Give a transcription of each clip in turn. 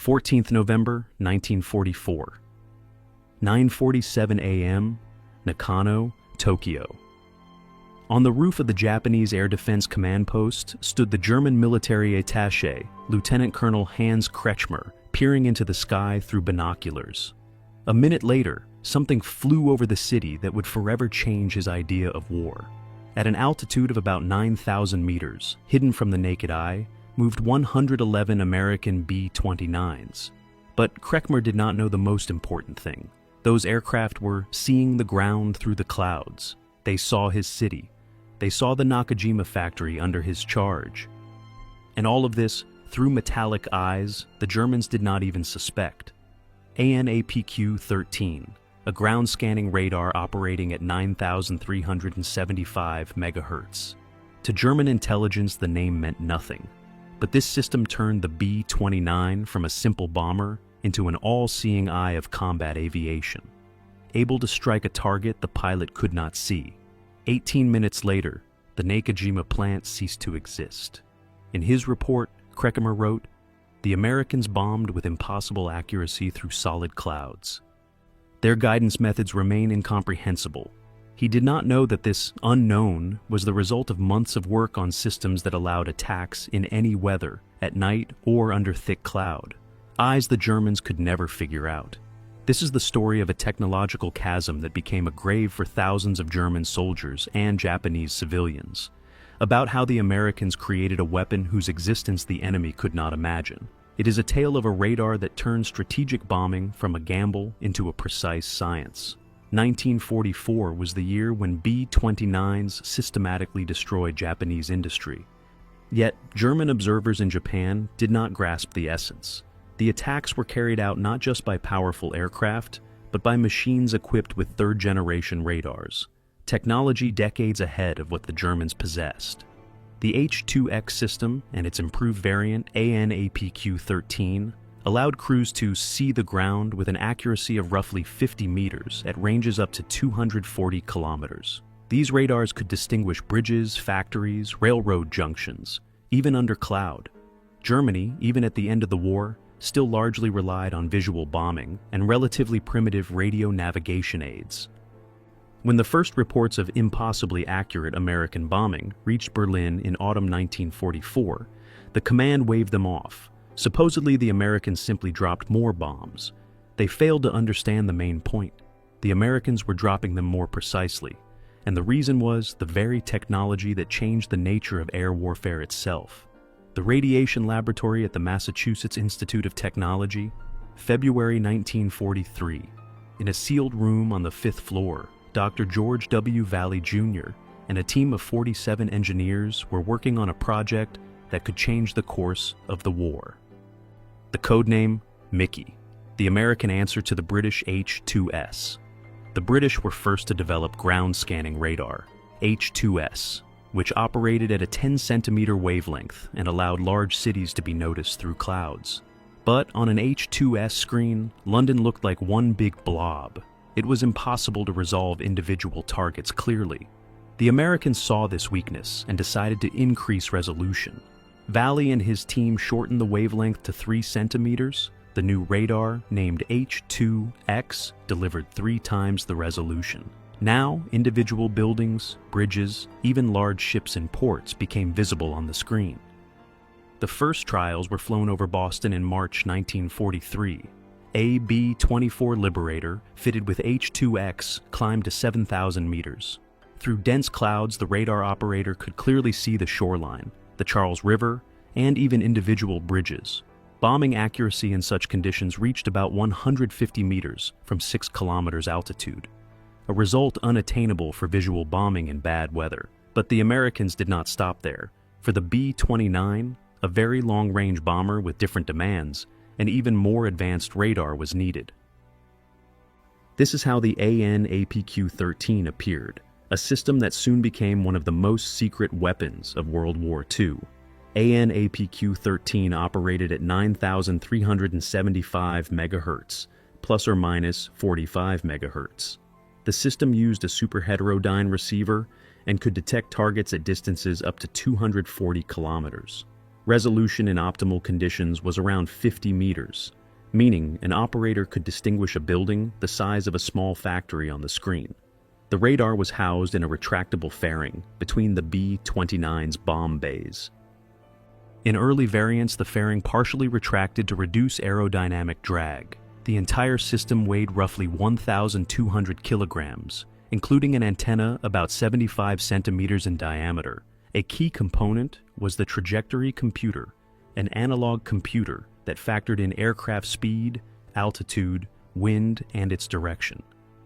14th November, 1944. 9:47 a.m., Nakano, Tokyo. On the roof of the Japanese Air Defense Command Post stood the German military attaché, Lieutenant Colonel Hans Kretschmer, peering into the sky through binoculars. A minute later, something flew over the city that would forever change his idea of war. At an altitude of about 9,000 meters, hidden from the naked eye, moved 111 American B-29s. But Kretschmer did not know the most important thing. Those aircraft were seeing the ground through the clouds. They saw his city. They saw the Nakajima factory under his charge. And all of this, through metallic eyes, the Germans did not even suspect. ANAPQ-13, a ground-scanning radar operating at 9,375 megahertz. To German intelligence, the name meant nothing. But this system turned the B-29 from a simple bomber into an all-seeing eye of combat aviation, able to strike a target the pilot could not see. 18 minutes later, the Nakajima plant ceased to exist. In his report, Kretschmer wrote, "The Americans bombed with impossible accuracy through solid clouds. Their guidance methods remain incomprehensible." He did not know that this unknown was the result of months of work on systems that allowed attacks in any weather, at night or under thick cloud. Eyes the Germans could never figure out. This is the story of a technological chasm that became a grave for thousands of German soldiers and Japanese civilians, about how the Americans created a weapon whose existence the enemy could not imagine. It is a tale of a radar that turned strategic bombing from a gamble into a precise science. 1944 was the year when B-29s systematically destroyed Japanese industry. Yet, German observers in Japan did not grasp the essence. The attacks were carried out not just by powerful aircraft, but by machines equipped with third-generation radars, technology decades ahead of what the Germans possessed. The H-2X system and its improved variant ANAPQ-13 allowed crews to see the ground with an accuracy of roughly 50 meters at ranges up to 240 kilometers. These radars could distinguish bridges, factories, railroad junctions, even under cloud. Germany, even at the end of the war, still largely relied on visual bombing and relatively primitive radio navigation aids. When the first reports of impossibly accurate American bombing reached Berlin in autumn 1944, the command waved them off. Supposedly, the Americans simply dropped more bombs. They failed to understand the main point. The Americans were dropping them more precisely, and the reason was the very technology that changed the nature of air warfare itself. The Radiation Laboratory at the Massachusetts Institute of Technology, February 1943. In a sealed room on the 5th floor, Dr. George W. Valley Jr. and a team of 47 engineers were working on a project that could change the course of the war. The codename, Mickey, the American answer to the British H-2S. The British were first to develop ground-scanning radar, H-2S, which operated at a 10-centimeter wavelength and allowed large cities to be noticed through clouds. But on an H-2S screen, London looked like one big blob. It was impossible to resolve individual targets clearly. The Americans saw this weakness and decided to increase resolution. Valley and his team shortened the wavelength to 3 centimeters. The new radar, named H-2X, delivered 3 times the resolution. Now, individual buildings, bridges, even large ships and ports became visible on the screen. The first trials were flown over Boston in March 1943. A B-24 Liberator, fitted with H-2X, climbed to 7,000 meters. Through dense clouds, the radar operator could clearly see the shoreline, the Charles River, and even individual bridges. Bombing accuracy in such conditions reached about 150 meters from 6 kilometers altitude, a result unattainable for visual bombing in bad weather. But the Americans did not stop there. For the B-29, a very long-range bomber with different demands, an even more advanced radar was needed. This is how the ANAPQ-13 appeared, a system that soon became one of the most secret weapons of World War II. ANAPQ-13 operated at 9,375 megahertz, plus or minus 45 megahertz. The system used a superheterodyne receiver and could detect targets at distances up to 240 kilometers. Resolution in optimal conditions was around 50 meters, meaning an operator could distinguish a building the size of a small factory on the screen. The radar was housed in a retractable fairing between the B-29's bomb bays. In early variants, the fairing partially retracted to reduce aerodynamic drag. The entire system weighed roughly 1,200 kilograms, including an antenna about 75 centimeters in diameter. A key component was the trajectory computer, an analog computer that factored in aircraft speed, altitude, wind, and its direction.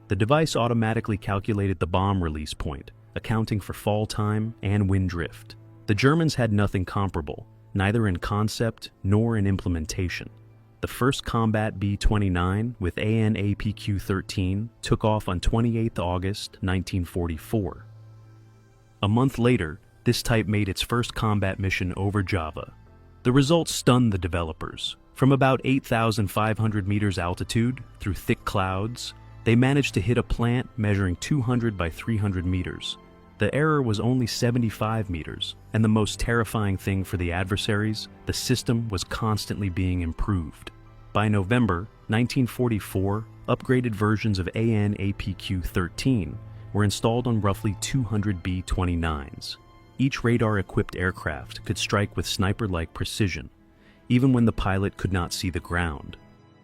The device automatically calculated the bomb release point, accounting for fall time and wind drift. The Germans had nothing comparable, neither in concept nor in implementation. The first combat B-29 with AN/APQ-13 took off on 28 August 1944. A month later, this type made its first combat mission over Java. The results stunned the developers. From about 8,500 meters altitude, through thick clouds, they managed to hit a plant measuring 200 by 300 meters. The error was only 75 meters, and the most terrifying thing for the adversaries, the system was constantly being improved. By November 1944, upgraded versions of AN/APQ-13 were installed on roughly 200 B-29s. Each radar-equipped aircraft could strike with sniper-like precision, even when the pilot could not see the ground.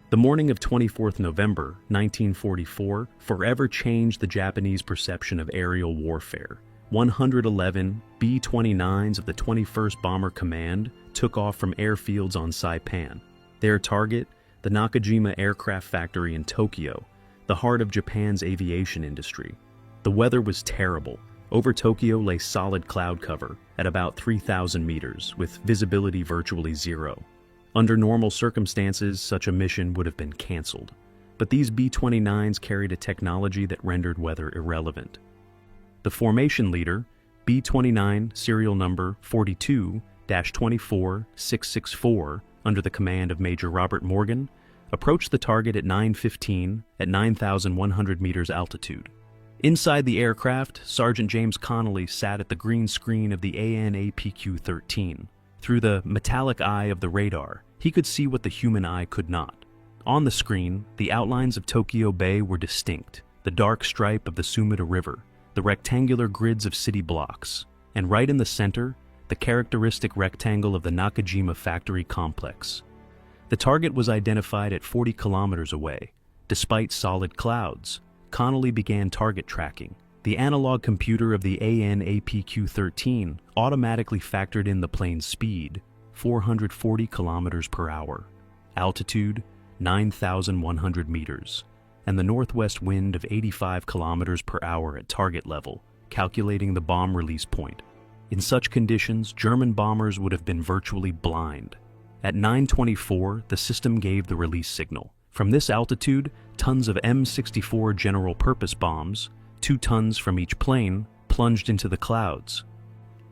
The morning of 24 November 1944 forever changed the Japanese perception of aerial warfare. 111 B-29s of the 21st Bomber Command took off from airfields on Saipan. Their target, the Nakajima Aircraft Factory in Tokyo, the heart of Japan's aviation industry. The weather was terrible. Over Tokyo lay solid cloud cover at about 3,000 meters, with visibility virtually zero. Under normal circumstances, such a mission would have been canceled. But these B-29s carried a technology that rendered weather irrelevant. The formation leader, B-29 serial number 42-24664, under the command of Major Robert Morgan, approached the target at 9:15 at 9,100 meters altitude. Inside the aircraft, Sergeant James Connolly sat at the green screen of the AN/APQ-13. Through the metallic eye of the radar, he could see what the human eye could not. On the screen, the outlines of Tokyo Bay were distinct, the dark stripe of the Sumida River, the rectangular grids of city blocks, and right in the center, the characteristic rectangle of the Nakajima factory complex. The target was identified at 40 kilometers away. Despite solid clouds, Connolly began target tracking. The analog computer of the AN/APQ-13 automatically factored in the plane's speed, 440 kilometers per hour, altitude, 9,100 meters, and the northwest wind of 85 kilometers per hour at target level, calculating the bomb release point. In such conditions, German bombers would have been virtually blind. At 9:24, the system gave the release signal. From this altitude, tons of M64 general-purpose bombs, 2 tons from each plane, plunged into the clouds.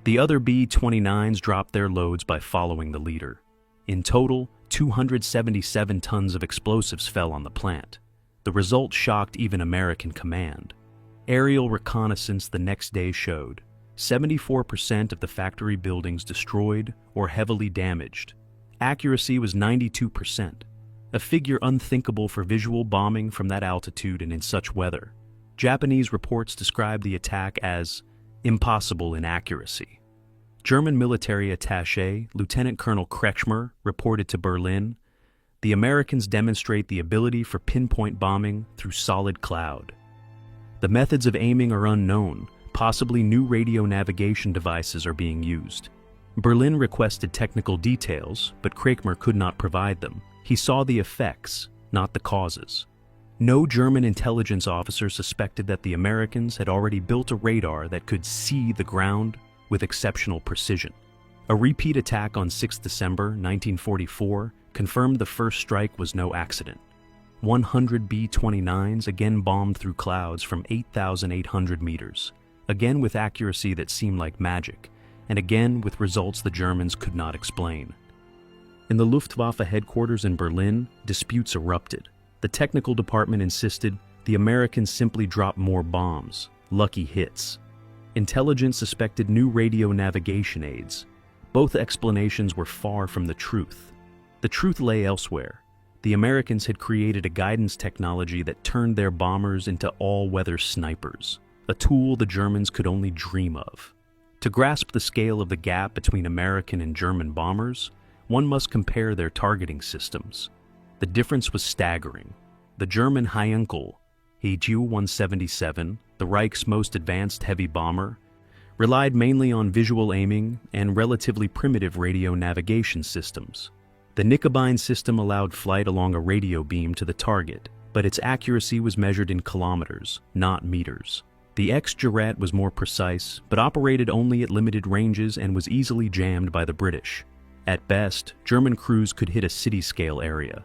The other B-29s dropped their loads by following the leader. In total, 277 tons of explosives fell on the plant. The result shocked even American command. Aerial reconnaissance the next day showed 74% of the factory buildings destroyed or heavily damaged. Accuracy was 92%, a figure unthinkable for visual bombing from that altitude and in such weather. Japanese reports described the attack as impossible in accuracy. German military attaché Lieutenant Colonel Kretschmer reported to Berlin, "The Americans demonstrate the ability for pinpoint bombing through solid cloud. The methods of aiming are unknown. Possibly new radio navigation devices are being used." Berlin requested technical details, but Kretschmer could not provide them. He saw the effects, not the causes. No German intelligence officer suspected that the Americans had already built a radar that could see the ground with exceptional precision. A repeat attack on 6 December 1944 confirmed the first strike was no accident. 100 B-29s again bombed through clouds from 8,800 meters, again with accuracy that seemed like magic, and again with results the Germans could not explain. In the Luftwaffe headquarters in Berlin, disputes erupted. The technical department insisted the Americans simply dropped more bombs, lucky hits. Intelligence suspected new radio navigation aids. Both explanations were far from the truth. The truth lay elsewhere. The Americans had created a guidance technology that turned their bombers into all-weather snipers, a tool the Germans could only dream of. To grasp the scale of the gap between American and German bombers, one must compare their targeting systems. The difference was staggering. The German Heinkel, a Ju-177, the Reich's most advanced heavy bomber, relied mainly on visual aiming and relatively primitive radio navigation systems. The Knickebein system allowed flight along a radio beam to the target, but its accuracy was measured in kilometers, not meters. The X-Jarret was more precise, but operated only at limited ranges and was easily jammed by the British. At best, German crews could hit a city-scale area.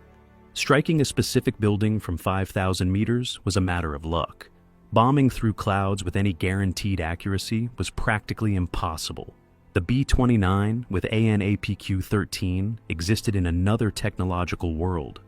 Striking a specific building from 5,000 meters was a matter of luck. Bombing through clouds with any guaranteed accuracy was practically impossible. The B-29 with AN/APQ-13 existed in another technological world.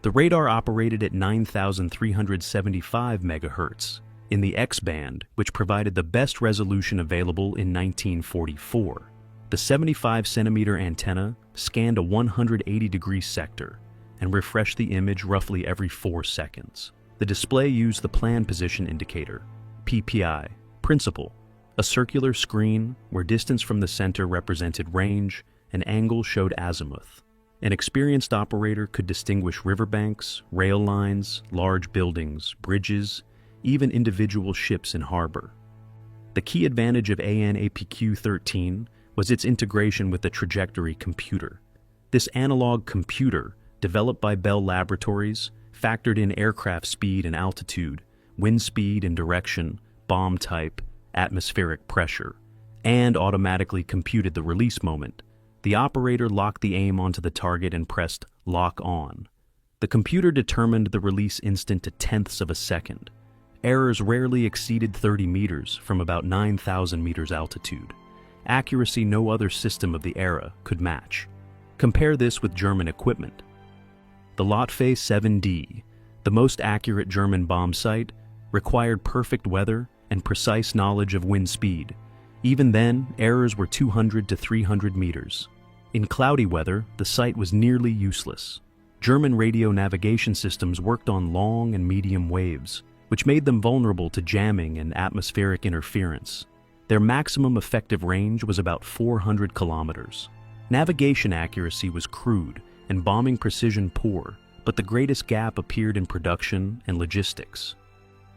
The radar operated at 9,375 MHz in the X-band, which provided the best resolution available in 1944. The 75-centimeter antenna scanned a 180-degree sector and refreshed the image roughly every 4 seconds. The display used the plan position indicator, PPI, principle, a circular screen where distance from the center represented range and angle showed azimuth. An experienced operator could distinguish riverbanks, rail lines, large buildings, bridges, even individual ships in harbor. The key advantage of AN/APQ-13 was its integration with the trajectory computer. This analog computer, developed by Bell Laboratories, factored in aircraft speed and altitude, wind speed and direction, bomb type, atmospheric pressure, and automatically computed the release moment. The operator locked the aim onto the target and pressed lock on. The computer determined the release instant to tenths of a second. Errors rarely exceeded 30 meters from about 9,000 meters altitude. Accuracy no other system of the era could match. Compare this with German equipment. The Lotfe 7D, the most accurate German bomb sight, required perfect weather and precise knowledge of wind speed. Even then, errors were 200 to 300 meters. In cloudy weather, the sight was nearly useless. German radio navigation systems worked on long and medium waves, which made them vulnerable to jamming and atmospheric interference. Their maximum effective range was about 400 kilometers. Navigation accuracy was crude and bombing precision poor, but the greatest gap appeared in production and logistics.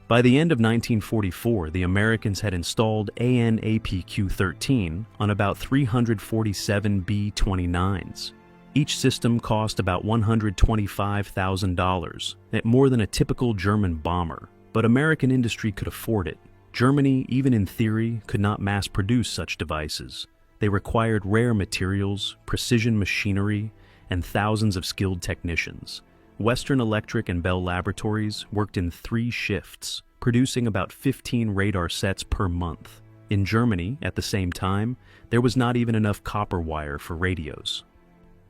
By the end of 1944, the Americans had installed AN/APQ-13 on about 347 B-29s. Each system cost about $125,000, at more than a typical German bomber, but American industry could afford it. Germany, even in theory, could not mass-produce such devices. They required rare materials, precision machinery, and thousands of skilled technicians. Western Electric and Bell Laboratories worked in 3 shifts, producing about 15 radar sets per month. In Germany, at the same time, there was not even enough copper wire for radios.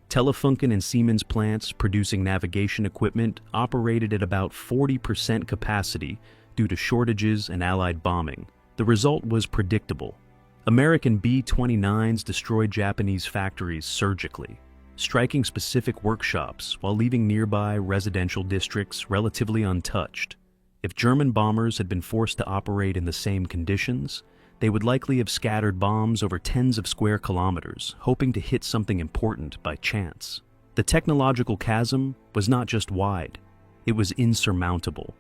Telefunken and Siemens plants producing navigation equipment operated at about 40% capacity due to shortages and Allied bombing. The result was predictable. American B-29s destroyed Japanese factories surgically, striking specific workshops while leaving nearby residential districts relatively untouched. If German bombers had been forced to operate in the same conditions, they would likely have scattered bombs over tens of square kilometers, hoping to hit something important by chance. The technological chasm was not just wide, it was insurmountable.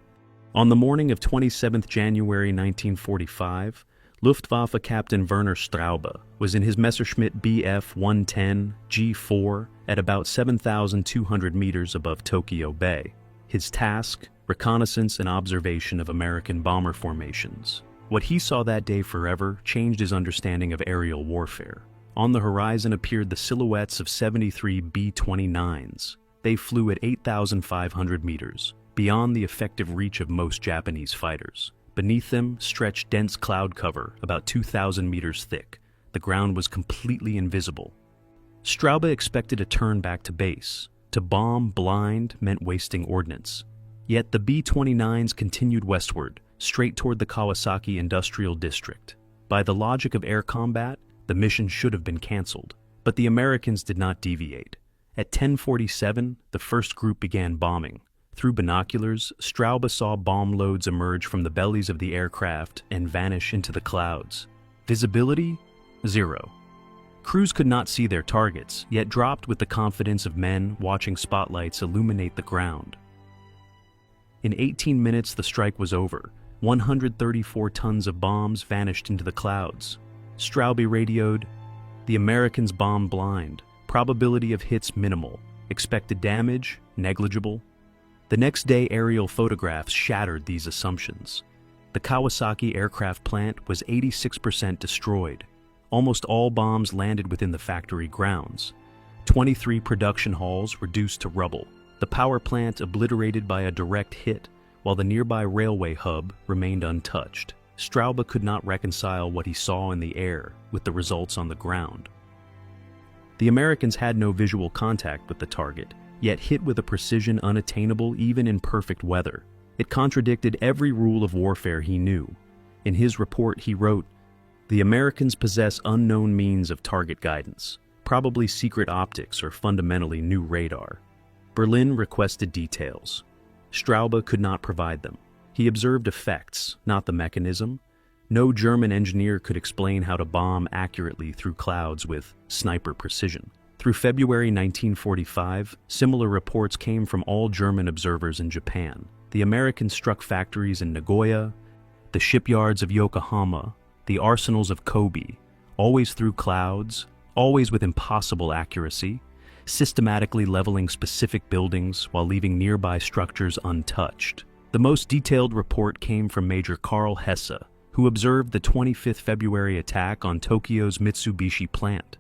On the morning of 27 January 1945, Luftwaffe Captain Werner Straube was in his Messerschmitt Bf-110 G4 at about 7,200 meters above Tokyo Bay. His task, reconnaissance and observation of American bomber formations. What he saw that day forever changed his understanding of aerial warfare. On the horizon appeared the silhouettes of 73 B-29s. They flew at 8,500 meters, beyond the effective reach of most Japanese fighters. Beneath them stretched dense cloud cover about 2,000 meters thick. The ground was completely invisible. Straube expected a turn back to base. To bomb blind meant wasting ordnance. Yet the B-29s continued westward, straight toward the Kawasaki Industrial District. By the logic of air combat, The mission should have been canceled, but the Americans did not deviate. At 10:47, the first group began bombing. Through binoculars, Straube saw bomb loads emerge from the bellies of the aircraft and vanish into the clouds. Visibility? 0. Crews could not see their targets, yet dropped with the confidence of men watching spotlights illuminate the ground. In 18 minutes, the strike was over. 134 tons of bombs vanished into the clouds. Straube radioed, "The Americans bombed blind. Probability of hits minimal. Expected damage negligible." The next day, aerial photographs shattered these assumptions. The Kawasaki aircraft plant was 86% destroyed. Almost all bombs landed within the factory grounds. 23 production halls reduced to rubble. The power plant obliterated by a direct hit, while the nearby railway hub remained untouched. Straube could not reconcile what he saw in the air with the results on the ground. The Americans had no visual contact with the target, yet hit with a precision unattainable even in perfect weather. It contradicted every rule of warfare he knew. In his report, he wrote, "The Americans possess unknown means of target guidance, probably secret optics or fundamentally new radar." Berlin requested details. Straube could not provide them. He observed effects, not the mechanism. No German engineer could explain how to bomb accurately through clouds with sniper precision. Through February 1945, similar reports came from all German observers in Japan. The Americans struck factories in Nagoya, the shipyards of Yokohama, the arsenals of Kobe, always through clouds, always with impossible accuracy, systematically leveling specific buildings while leaving nearby structures untouched. The most detailed report came from Major Karl Hesse, who observed the 25th February attack on Tokyo's Mitsubishi plant.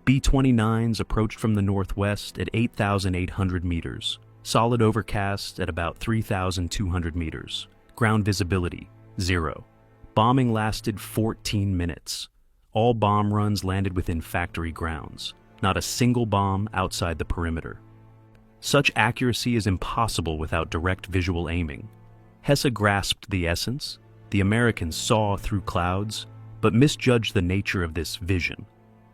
B-29s approached from the northwest at 8,800 meters, solid overcast at about 3,200 meters, ground visibility 0. Bombing lasted 14 minutes. All bomb runs landed within factory grounds, not a single bomb outside the perimeter. Such accuracy is impossible without direct visual aiming. Hesse grasped the essence. The Americans saw through clouds, but misjudged the nature of this vision.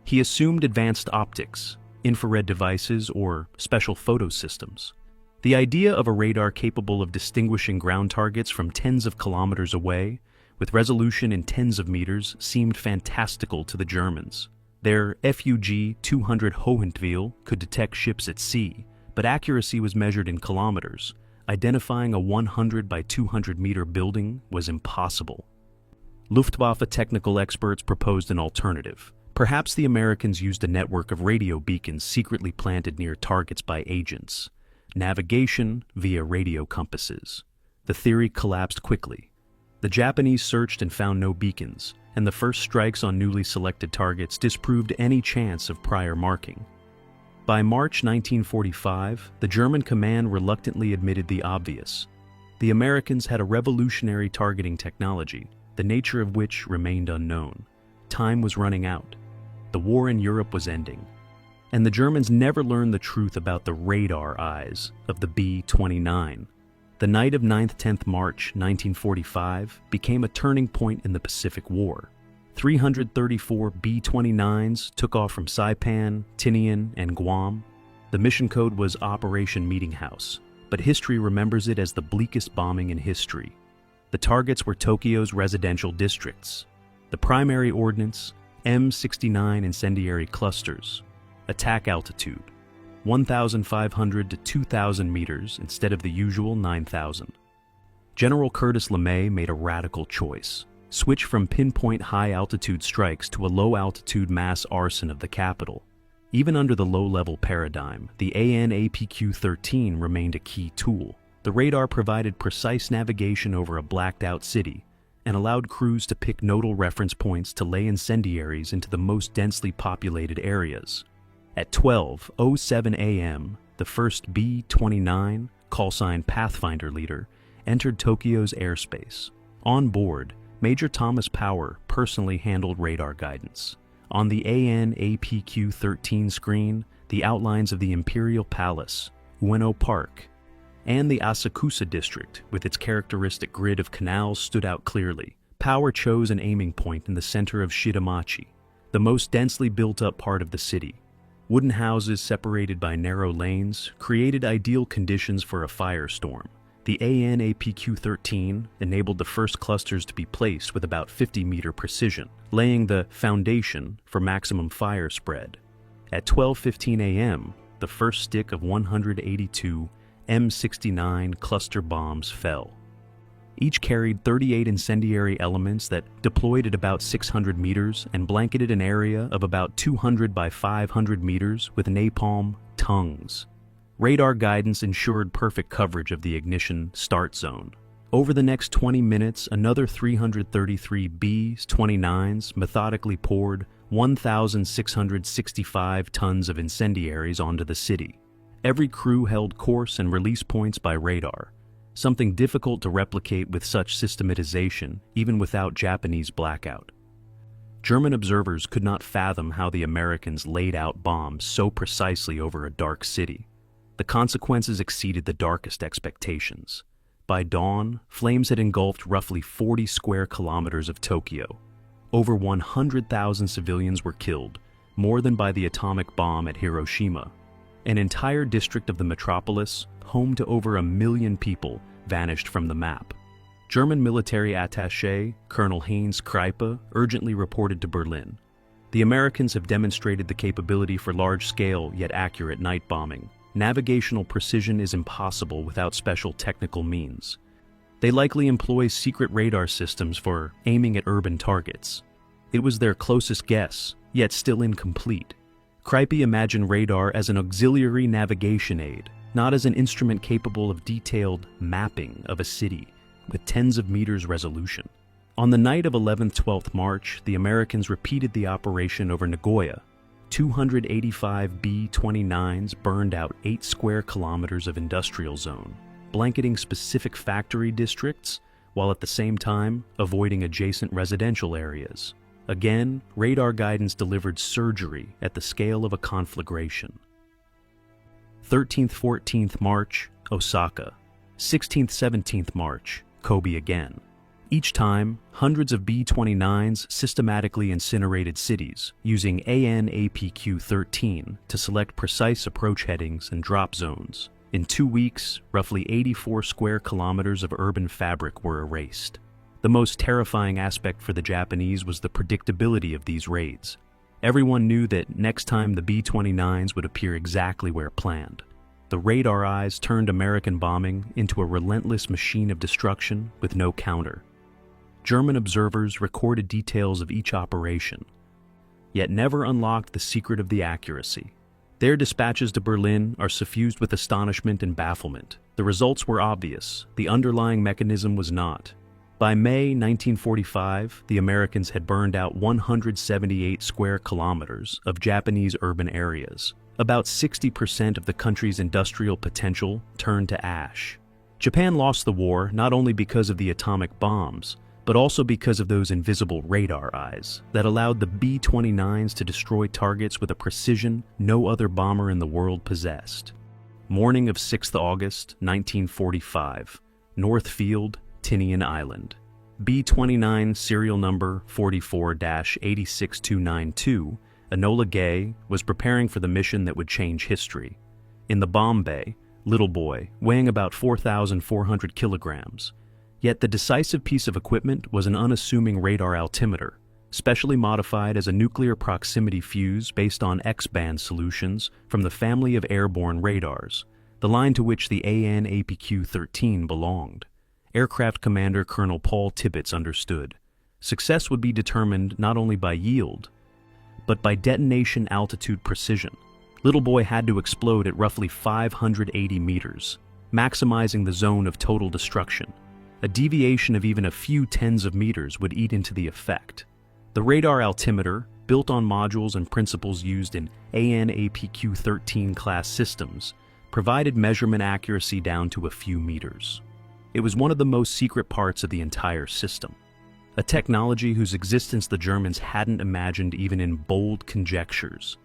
He assumed advanced optics, infrared devices, or special photo systems. The idea of a radar capable of distinguishing ground targets from tens of kilometers away, with resolution in tens of meters, seemed fantastical to the Germans. Their FUG-200 Hohentville could detect ships at sea, but accuracy was measured in kilometers. Identifying a 100 by 200 meter building was impossible. Luftwaffe technical experts proposed an alternative. Perhaps the Americans used a network of radio beacons secretly planted near targets by agents. Navigation via radio compasses. The theory collapsed quickly. The Japanese searched and found no beacons, and the first strikes on newly selected targets disproved any chance of prior marking. By March 1945, the German command reluctantly admitted the obvious. The Americans had a revolutionary targeting technology, the nature of which remained unknown. Time was running out. The war in Europe was ending. And the Germans never learned the truth about the radar eyes of the B-29. The night of 9th-10th March 1945 became a turning point in the Pacific War. 334 B-29s took off from Saipan, Tinian, and Guam. The mission code was Operation Meeting House, but history remembers it as the bleakest bombing in history. The targets were Tokyo's residential districts. The primary ordnance, M69 incendiary clusters. Attack altitude, 1,500 to 2,000 meters instead of the usual 9,000. General Curtis LeMay made a radical choice. Switch from pinpoint high-altitude strikes to a low-altitude mass arson of the capital. Even under the low-level paradigm, the AN/APQ-13 remained a key tool. The radar provided precise navigation over a blacked-out city and allowed crews to pick nodal reference points to lay incendiaries into the most densely populated areas. At 12:07 a.m., the first B-29, callsign Pathfinder leader, entered Tokyo's airspace. On board, Major Thomas Power personally handled radar guidance. On the AN/APQ-13 screen, the outlines of the Imperial Palace, Ueno Park, and the Asakusa district, with its characteristic grid of canals, stood out clearly. Power chose an aiming point in the center of Shidamachi, the most densely built-up part of the city. Wooden houses separated by narrow lanes created ideal conditions for a firestorm. The ANAPQ-13 enabled the first clusters to be placed with about 50-meter precision, laying the foundation for maximum fire spread. At 12:15 a.m., the first stick of 182 M69 cluster bombs fell. Each carried 38 incendiary elements that deployed at about 600 meters and blanketed an area of about 200 by 500 meters with napalm tongues. Radar guidance ensured perfect coverage of the ignition start zone. Over the next 20 minutes, another 333 B-29s methodically poured 1,665 tons of incendiaries onto the city. Every crew held course and release points by radar, something difficult to replicate with such systematization, even without Japanese blackout. German observers could not fathom how the Americans laid out bombs so precisely over a dark city. The consequences exceeded the darkest expectations. By dawn, flames had engulfed roughly 40 square kilometers of Tokyo. Over 100,000 civilians were killed, more than by the atomic bomb at Hiroshima. An entire district of the metropolis, home to over 1 million people, vanished from the map. German military attaché Colonel Heinz Kreipe urgently reported to Berlin. The Americans have demonstrated the capability for large-scale yet accurate night bombing. Navigational precision is impossible without special technical means. They likely employ secret radar systems for aiming at urban targets. It was their closest guess, yet still incomplete. Kreipe imagined radar as an auxiliary navigation aid, not as an instrument capable of detailed mapping of a city with tens of meters resolution. On the night of 11th-12th March, the Americans repeated the operation over Nagoya. 285 B-29s burned out 8 square kilometers of industrial zone, blanketing specific factory districts, while at the same time avoiding adjacent residential areas. Again, radar guidance delivered surgery at the scale of a conflagration. 13th-14th March, Osaka. 16th-17th March, Kobe again. Each time, hundreds of B-29s systematically incinerated cities, using ANAPQ-13 to select precise approach headings and drop zones. In 2 weeks, roughly 84 square kilometers of urban fabric were erased. The most terrifying aspect for the Japanese was the predictability of these raids. Everyone knew that next time the B-29s would appear exactly where planned. The radar eyes turned American bombing into a relentless machine of destruction with no counter. German observers recorded details of each operation, yet never unlocked the secret of the accuracy. Their dispatches to Berlin are suffused with astonishment and bafflement. The results were obvious, the underlying mechanism was not. By May 1945, the Americans had burned out 178 square kilometers of Japanese urban areas. About 60% of the country's industrial potential turned to ash. Japan lost the war not only because of the atomic bombs, but also because of those invisible radar eyes that allowed the B-29s to destroy targets with a precision no other bomber in the world possessed. Morning of 6th August, 1945, Northfield, Tinian Island. B-29 serial number 44-86292, Enola Gay was preparing for the mission that would change history. In the bomb bay, Little Boy, weighing about 4,400 kilograms. Yet the decisive piece of equipment was an unassuming radar altimeter, specially modified as a nuclear proximity fuse based on X-band solutions from the family of airborne radars, the line to which the ANAPQ-13 belonged. Aircraft Commander Colonel Paul Tibbets understood. Success would be determined not only by yield, but by detonation altitude precision. Little Boy had to explode at roughly 580 meters, maximizing the zone of total destruction. A deviation of even a few tens of meters would eat into the effect. The radar altimeter, built on modules and principles used in ANAPQ-13 class systems, provided measurement accuracy down to a few meters. It was one of the most secret parts of the entire system, a technology whose existence the Germans hadn't imagined even in bold conjectures.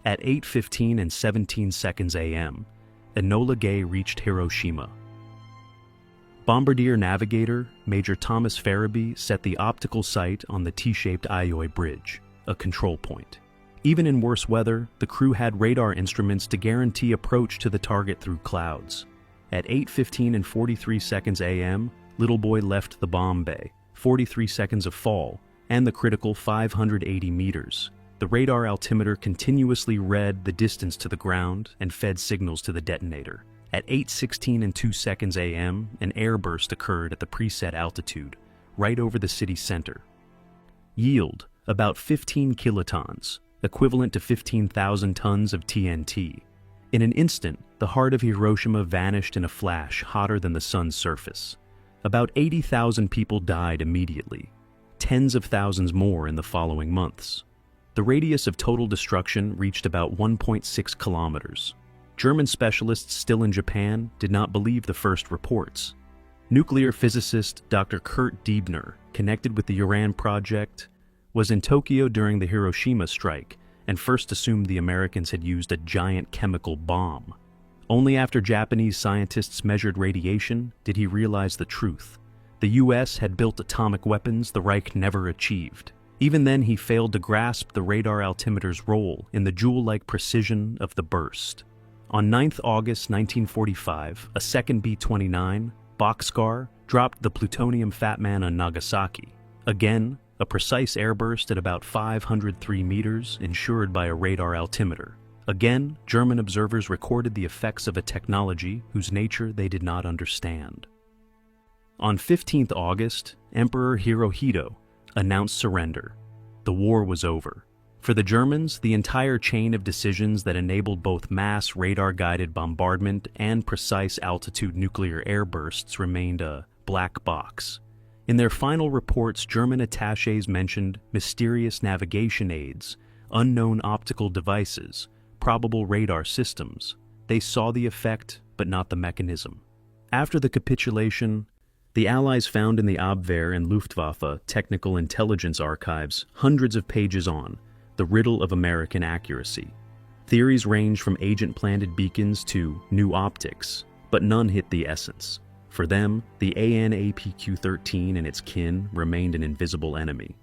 At 8:15 and 17 seconds a.m., Enola Gay reached Hiroshima. Bombardier navigator Major Thomas Farabee set the optical sight on the T-shaped Aoi Bridge, a control point. Even in worse weather, the crew had radar instruments to guarantee approach to the target through clouds. At 8:15 and 43 seconds a.m., Little Boy left the bomb bay, 43 seconds of fall, and the critical 580 meters. The radar altimeter continuously read the distance to the ground and fed signals to the detonator. At 8:16 and 2 seconds a.m., an airburst occurred at the preset altitude, right over the city center. Yield, about 15 kilotons, equivalent to 15,000 tons of TNT. In an instant, the heart of Hiroshima vanished in a flash hotter than the sun's surface. About 80,000 people died immediately, tens of thousands more in the following months. The radius of total destruction reached about 1.6 kilometers. German specialists still in Japan did not believe the first reports. Nuclear physicist Dr. Kurt Diebner, connected with the Uran project, was in Tokyo during the Hiroshima strike and first assumed the Americans had used a giant chemical bomb. Only after Japanese scientists measured radiation did he realize the truth. The US had built atomic weapons the Reich never achieved. Even then, he failed to grasp the radar altimeter's role in the jewel-like precision of the burst. On 9th August 1945, a second B-29, Boxcar, dropped the plutonium Fat Man on Nagasaki. Again, a precise airburst at about 503 meters, ensured by a radar altimeter. Again, German observers recorded the effects of a technology whose nature they did not understand. On 15th August, Emperor Hirohito announced surrender. The war was over. For the Germans, the entire chain of decisions that enabled both mass radar-guided bombardment and precise altitude nuclear airbursts remained a black box. In their final reports, German attachés mentioned mysterious navigation aids, unknown optical devices, probable radar systems. They saw the effect, but not the mechanism. After the capitulation, the Allies found in the Abwehr and Luftwaffe technical intelligence archives hundreds of pages on the riddle of American accuracy. Theories ranged from agent-planted beacons to new optics, but none hit the essence. For them, the AN/APQ-13 and its kin remained an invisible enemy,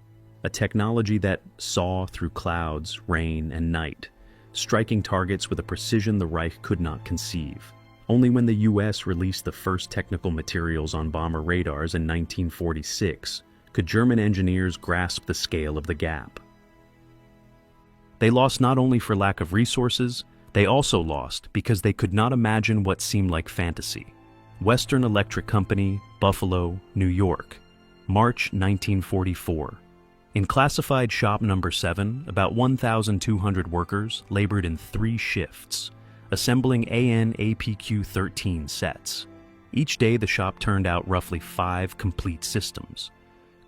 a technology that saw through clouds, rain, and night, striking targets with a precision the Reich could not conceive. Only when the US released the first technical materials on bomber radars in 1946 could German engineers grasp the scale of the gap. They lost not only for lack of resources, they also lost because they could not imagine what seemed like fantasy. Western Electric Company, Buffalo, New York, March 1944. In classified shop number 7, about 1,200 workers labored in 3 shifts, assembling AN/APQ-13 sets. Each day the shop turned out roughly 5 complete systems.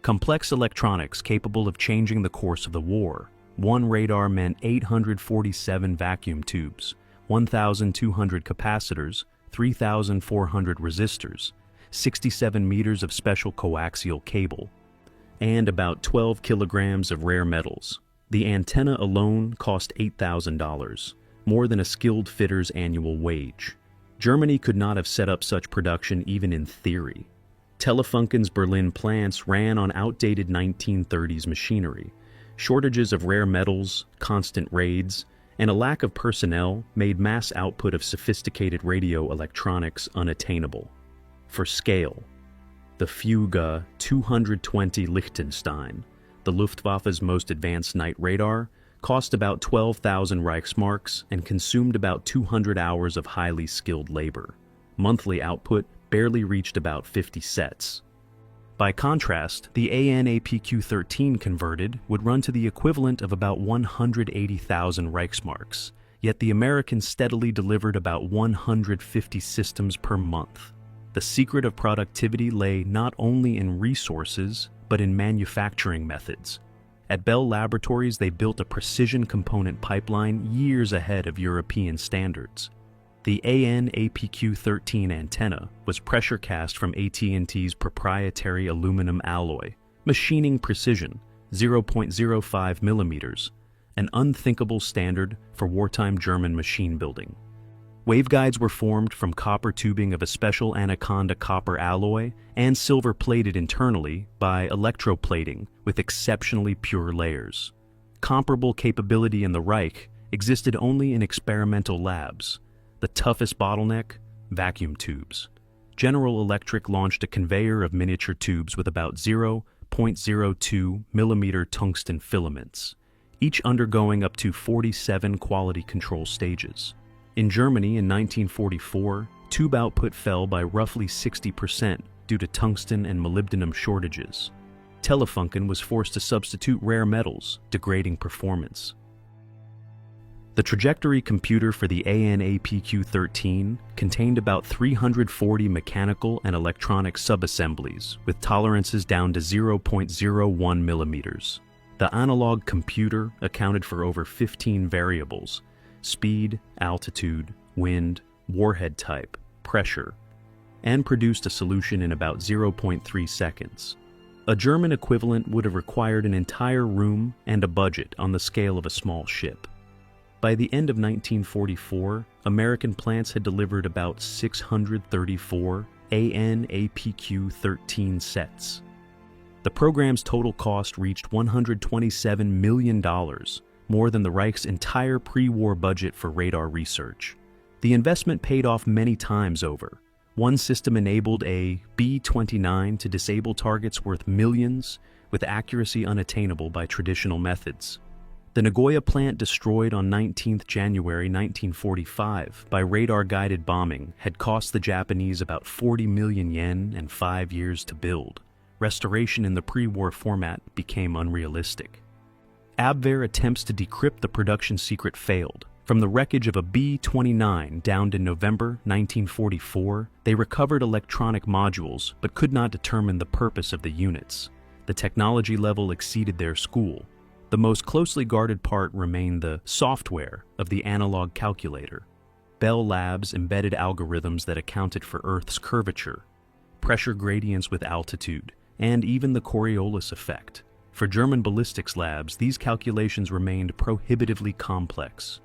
Complex electronics capable of changing the course of the war. One radar meant 847 vacuum tubes, 1,200 capacitors, 3,400 resistors, 67 meters of special coaxial cable, and about 12 kilograms of rare metals. The antenna alone cost $8,000, more than a skilled fitter's annual wage. Germany could not have set up such production even in theory. Telefunken's Berlin plants ran on outdated 1930s machinery. Shortages of rare metals, constant raids, and a lack of personnel made mass output of sophisticated radio electronics unattainable. For scale, the Fuga 220 Liechtenstein, the Luftwaffe's most advanced night radar, cost about 12,000 Reichsmarks and consumed about 200 hours of highly skilled labor. Monthly output barely reached about 50 sets. By contrast, the AN/APQ-13 converted would run to the equivalent of about 180,000 Reichsmarks, yet the Americans steadily delivered about 150 systems per month. The secret of productivity lay not only in resources, but in manufacturing methods. At Bell Laboratories, they built a precision component pipeline years ahead of European standards. The AN/APQ-13 antenna was pressure cast from AT&T's proprietary aluminum alloy, machining precision, 0.05 millimeters, an unthinkable standard for wartime German machine building. Waveguides were formed from copper tubing of a special Anaconda copper alloy and silver plated internally by electroplating with exceptionally pure layers. Comparable capability in the Reich existed only in experimental labs. The toughest bottleneck? Vacuum tubes. General Electric launched a conveyor of miniature tubes with about 0.02 millimeter tungsten filaments, each undergoing up to 47 quality control stages. In Germany in 1944, tube output fell by roughly 60% due to tungsten and molybdenum shortages. Telefunken was forced to substitute rare metals, degrading performance. The trajectory computer for the AN/APQ-13 contained about 340 mechanical and electronic subassemblies with tolerances down to 0.01 millimeters. The analog computer accounted for over 15 variables: speed, altitude, wind, warhead type, pressure, and produced a solution in about 0.3 seconds. A German equivalent would have required an entire room and a budget on the scale of a small ship. By the end of 1944, American plants had delivered about 634 AN/APQ-13 sets. The program's total cost reached $127 million, more than the Reich's entire pre-war budget for radar research. The investment paid off many times over. One system enabled a B-29 to disable targets worth millions with accuracy unattainable by traditional methods. The Nagoya plant, destroyed on 19 January 1945 by radar-guided bombing, had cost the Japanese about 40 million yen and 5 years to build. Restoration in the pre-war format became unrealistic. Abwehr attempts to decrypt the production secret failed. From the wreckage of a B-29 downed in November 1944, they recovered electronic modules but could not determine the purpose of the units. The technology level exceeded their school. The most closely guarded part remained the software of the analog calculator. Bell Labs embedded algorithms that accounted for Earth's curvature, pressure gradients with altitude, and even the Coriolis effect. For German ballistics labs, these calculations remained prohibitively complex.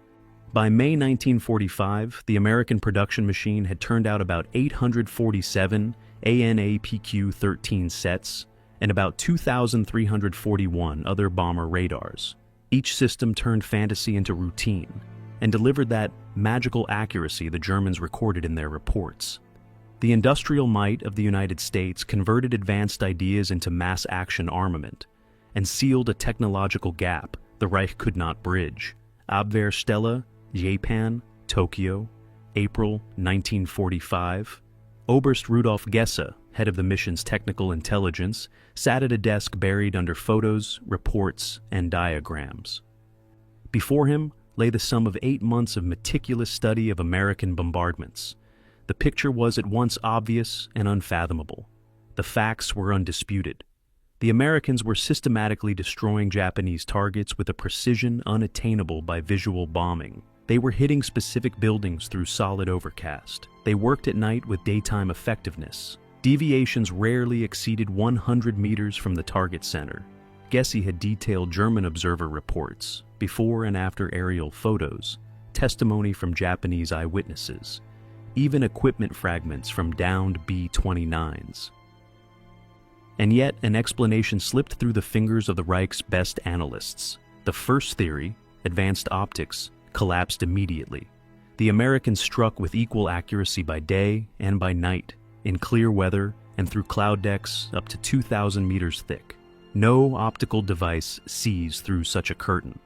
By May 1945, the American production machine had turned out about 847 AN/APQ-13 sets and about 2,341 other bomber radars. Each system turned fantasy into routine and delivered that magical accuracy the Germans recorded in their reports. The industrial might of the United States converted advanced ideas into mass-action armament and sealed a technological gap the Reich could not bridge. Abwehrstelle, Japan, Tokyo, April 1945. Oberst Rudolf Gesse, head of the mission's technical intelligence, sat at a desk buried under photos, reports, and diagrams. Before him lay the sum of 8 months of meticulous study of American bombardments. The picture was at once obvious and unfathomable. The facts were undisputed. The Americans were systematically destroying Japanese targets with a precision unattainable by visual bombing. They were hitting specific buildings through solid overcast. They worked at night with daytime effectiveness. Deviations rarely exceeded 100 meters from the target center. Gesse had detailed German observer reports, before and after aerial photos, testimony from Japanese eyewitnesses, even equipment fragments from downed B-29s. And yet, an explanation slipped through the fingers of the Reich's best analysts. The first theory, advanced optics, collapsed immediately. The Americans struck with equal accuracy by day and by night, in clear weather and through cloud decks up to 2,000 meters thick. No optical device sees through such a curtain.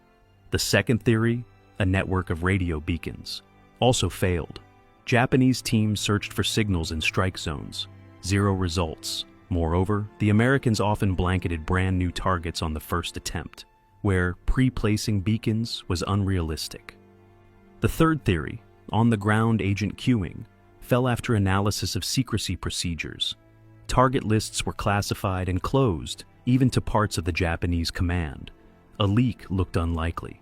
The second theory, a network of radio beacons, also failed. Japanese teams searched for signals in strike zones. Zero results. Moreover, the Americans often blanketed brand new targets on the first attempt, where pre-placing beacons was unrealistic. The third theory, on-the-ground agent queuing, fell after analysis of secrecy procedures. Target lists were classified and closed, even to parts of the Japanese command. A leak looked unlikely.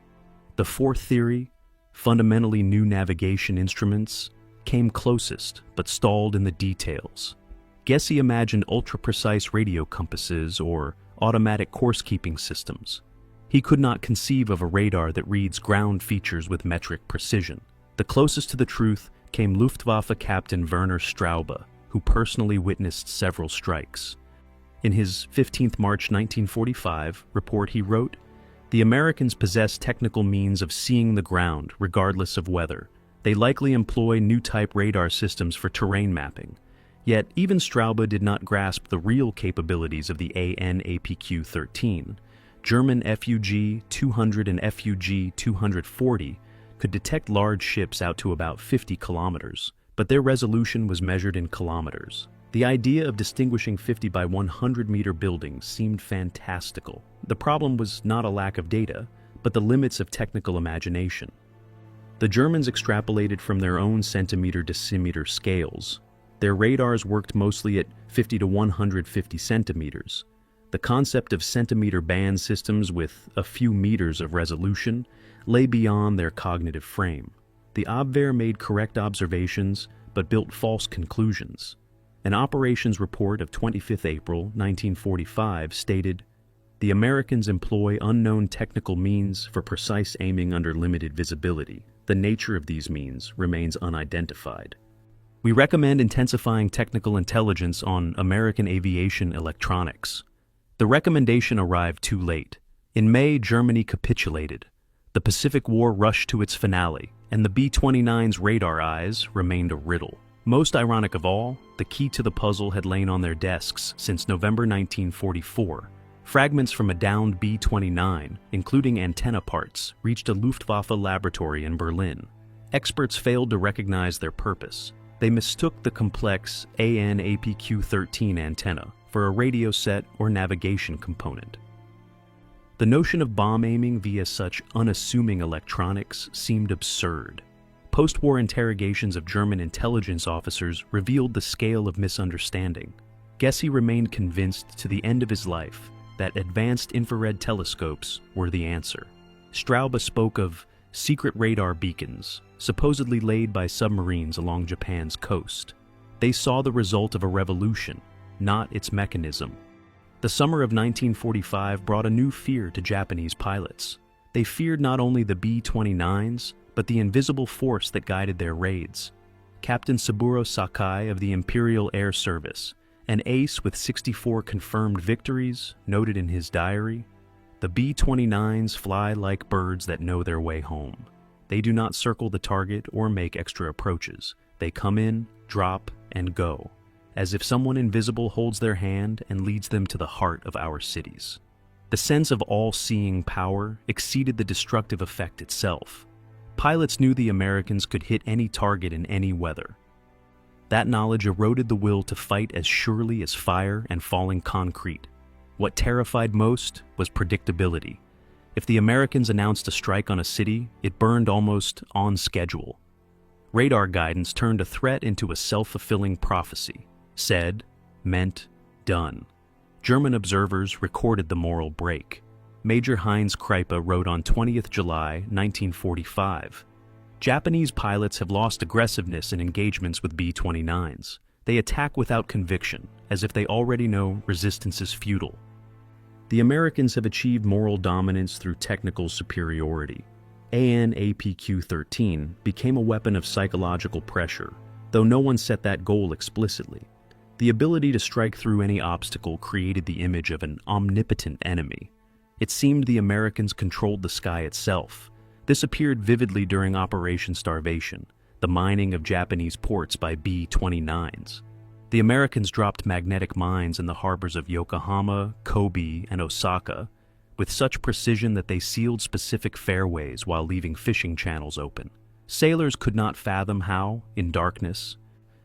The fourth theory, fundamentally new navigation instruments, came closest but stalled in the details. Gesse imagined ultra-precise radio compasses or automatic course-keeping systems. He could not conceive of a radar that reads ground features with metric precision. The closest to the truth came Luftwaffe Captain Werner Straube, who personally witnessed several strikes. In his 15 March 1945 report he wrote, The Americans possess technical means of seeing the ground, regardless of weather. They likely employ new type radar systems for terrain mapping. Yet, even Straube did not grasp the real capabilities of the AN/APQ-13. German FUG-200 and FUG-240 could detect large ships out to about 50 kilometers, but their resolution was measured in kilometers. The idea of distinguishing 50 by 100-meter buildings seemed fantastical. The problem was not a lack of data, but the limits of technical imagination. The Germans extrapolated from their own centimeter-decimeter scales. Their radars worked mostly at 50 to 150 centimeters. The concept of centimeter band systems with a few meters of resolution lay beyond their cognitive frame. The Abwehr made correct observations, but built false conclusions. An operations report of 25 April 1945 stated, "The Americans employ unknown technical means for precise aiming under limited visibility. The nature of these means remains unidentified. We recommend intensifying technical intelligence on American aviation electronics." The recommendation arrived too late. In May, Germany capitulated. The Pacific War rushed to its finale, and the B-29's radar eyes remained a riddle. Most ironic of all, the key to the puzzle had lain on their desks since November 1944. Fragments from a downed B-29, including antenna parts, reached a Luftwaffe laboratory in Berlin. Experts failed to recognize their purpose. They mistook the complex AN/APQ-13 antenna for a radio set or navigation component. The notion of bomb aiming via such unassuming electronics seemed absurd. Post-war interrogations of German intelligence officers revealed the scale of misunderstanding. Gessi remained convinced to the end of his life that advanced infrared telescopes were the answer. Straube spoke of secret radar beacons, supposedly laid by submarines along Japan's coast. They saw the result of a revolution, not its mechanism. The summer of 1945 brought a new fear to Japanese pilots. They feared not only the B-29s, but the invisible force that guided their raids. Captain Saburo Sakai of the Imperial Air Service, an ace with 64 confirmed victories, noted in his diary, "The B-29s fly like birds that know their way home. They do not circle the target or make extra approaches. They come in, drop, and go, as if someone invisible holds their hand and leads them to the heart of our cities." The sense of all-seeing power exceeded the destructive effect itself. Pilots knew the Americans could hit any target in any weather. That knowledge eroded the will to fight as surely as fire and falling concrete. What terrified most was predictability. If the Americans announced a strike on a city, it burned almost on schedule. Radar guidance turned a threat into a self-fulfilling prophecy. Said, meant, done. German observers recorded the moral break. Major Heinz Kreipe wrote on 20th July 1945, "Japanese pilots have lost aggressiveness in engagements with B-29s. They attack without conviction, as if they already know resistance is futile. The Americans have achieved moral dominance through technical superiority. AN/APQ-13 became a weapon of psychological pressure, though no one set that goal explicitly. The ability to strike through any obstacle created the image of an omnipotent enemy. It seemed the Americans controlled the sky itself. This appeared vividly during Operation Starvation, the mining of Japanese ports by B-29s. The Americans dropped magnetic mines in the harbors of Yokohama, Kobe, and Osaka, with such precision that they sealed specific fairways while leaving fishing channels open. Sailors could not fathom how, in darkness,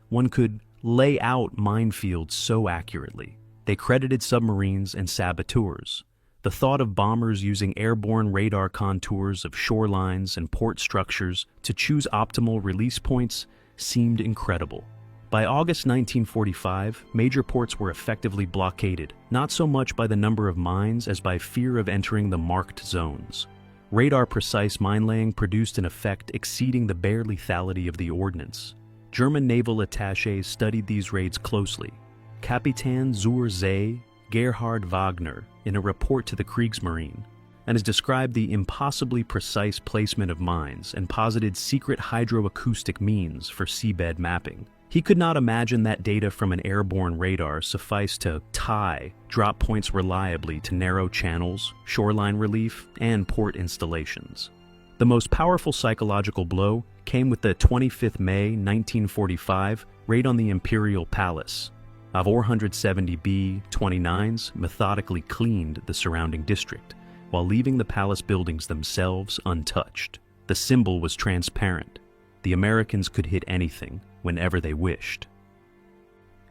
one could lay out minefields so accurately. They credited submarines and saboteurs. The thought of bombers using airborne radar contours of shorelines and port structures to choose optimal release points seemed incredible. By August 1945, major ports were effectively blockaded, not so much by the number of mines as by fear of entering the marked zones. Radar-precise mine-laying produced an effect exceeding the bare lethality of the ordnance. German naval attachés studied these raids closely. Kapitän zur See Gerhard Wagner, in a report to the Kriegsmarine, and has described the impossibly precise placement of mines and posited secret hydroacoustic means for seabed mapping. He could not imagine that data from an airborne radar sufficed to tie drop points reliably to narrow channels, shoreline relief, and port installations. The most powerful psychological blow came with the 25th May 1945 raid on the Imperial Palace. 470 B-29s methodically cleaned the surrounding district, while leaving the palace buildings themselves untouched. The symbol was transparent. The Americans could hit anything, whenever they wished.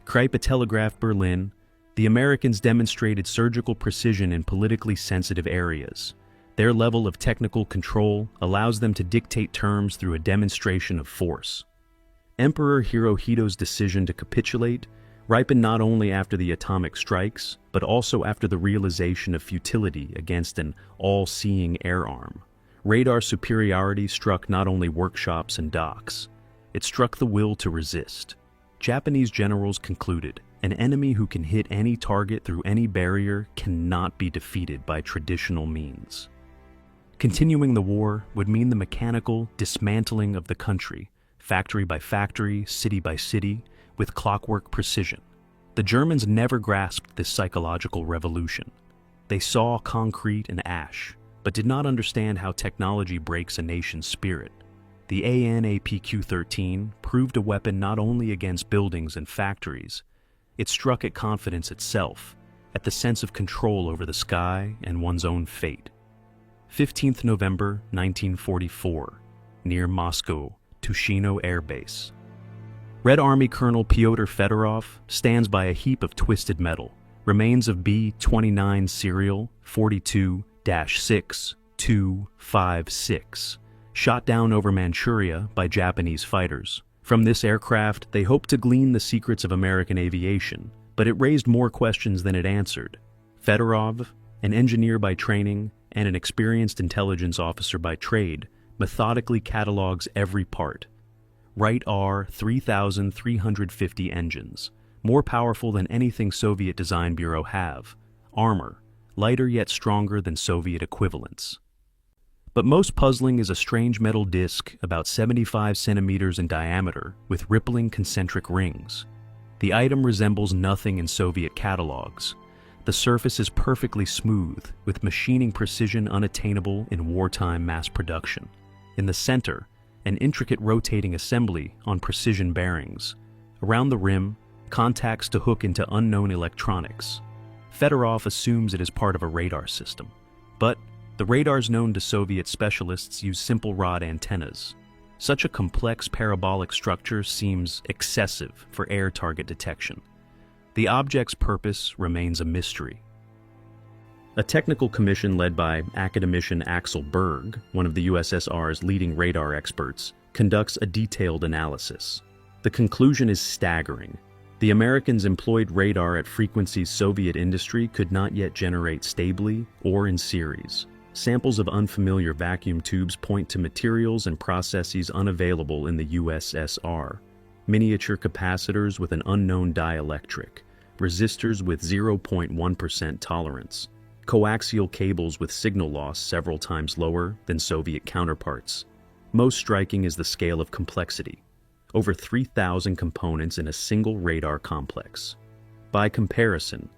Kripe telegraphed Berlin, the Americans demonstrated surgical precision in politically sensitive areas. Their level of technical control allows them to dictate terms through a demonstration of force. Emperor Hirohito's decision to capitulate ripened not only after the atomic strikes, but also after the realization of futility against an all-seeing air arm. Radar superiority struck not only workshops and docks, it struck the will to resist. Japanese generals concluded, an enemy who can hit any target through any barrier cannot be defeated by traditional means. Continuing the war would mean the mechanical dismantling of the country, factory by factory, city by city, with clockwork precision. The Germans never grasped this psychological revolution. They saw concrete and ash, but did not understand how technology breaks a nation's spirit. The AN/APQ-13 proved a weapon not only against buildings and factories, it struck at confidence itself, at the sense of control over the sky and one's own fate. 15th November 1944, near Moscow, Tushino Air Base. Red Army Colonel Pyotr Fedorov stands by a heap of twisted metal, remains of B-29 serial 42-6256, shot down over Manchuria by Japanese fighters. From this aircraft, they hoped to glean the secrets of American aviation, but it raised more questions than it answered. Fedorov, an engineer by training and an experienced intelligence officer by trade, methodically catalogs every part. Wright R 3,350 engines, more powerful than anything Soviet Design Bureau have. Armor, lighter yet stronger than Soviet equivalents. But most puzzling is a strange metal disc about 75 centimeters in diameter with rippling concentric rings. The item resembles nothing in Soviet catalogs. The surface is perfectly smooth, with machining precision unattainable in wartime mass production. In the center, an intricate rotating assembly on precision bearings. Around the rim, contacts to hook into unknown electronics. Fedorov assumes it is part of a radar system, but the radars known to Soviet specialists use simple rod antennas. Such a complex parabolic structure seems excessive for air target detection. The object's purpose remains a mystery. A technical commission led by academician Axel Berg, one of the USSR's leading radar experts, conducts a detailed analysis. The conclusion is staggering. The Americans employed radar at frequencies Soviet industry could not yet generate stably or in series. Samples of unfamiliar vacuum tubes point to materials and processes unavailable in the USSR. Miniature capacitors with an unknown dielectric, resistors with 0.1% tolerance, coaxial cables with signal loss several times lower than Soviet counterparts. Most striking is the scale of complexity. Over 3,000 components in a single radar complex. By comparison,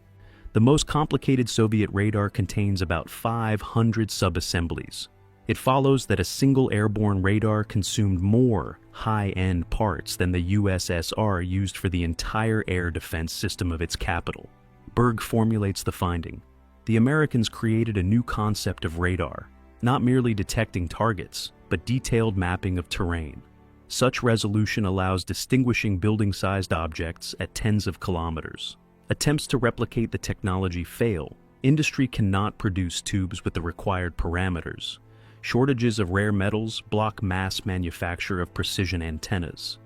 the most complicated Soviet radar contains about 500 subassemblies. It follows that a single airborne radar consumed more high-end parts than the USSR used for the entire air defense system of its capital. Berg formulates the finding. The Americans created a new concept of radar, not merely detecting targets, but detailed mapping of terrain. Such resolution allows distinguishing building-sized objects at tens of kilometers. Attempts to replicate the technology fail. Industry cannot produce tubes with the required parameters. Shortages of rare metals block mass manufacture of precision antennas.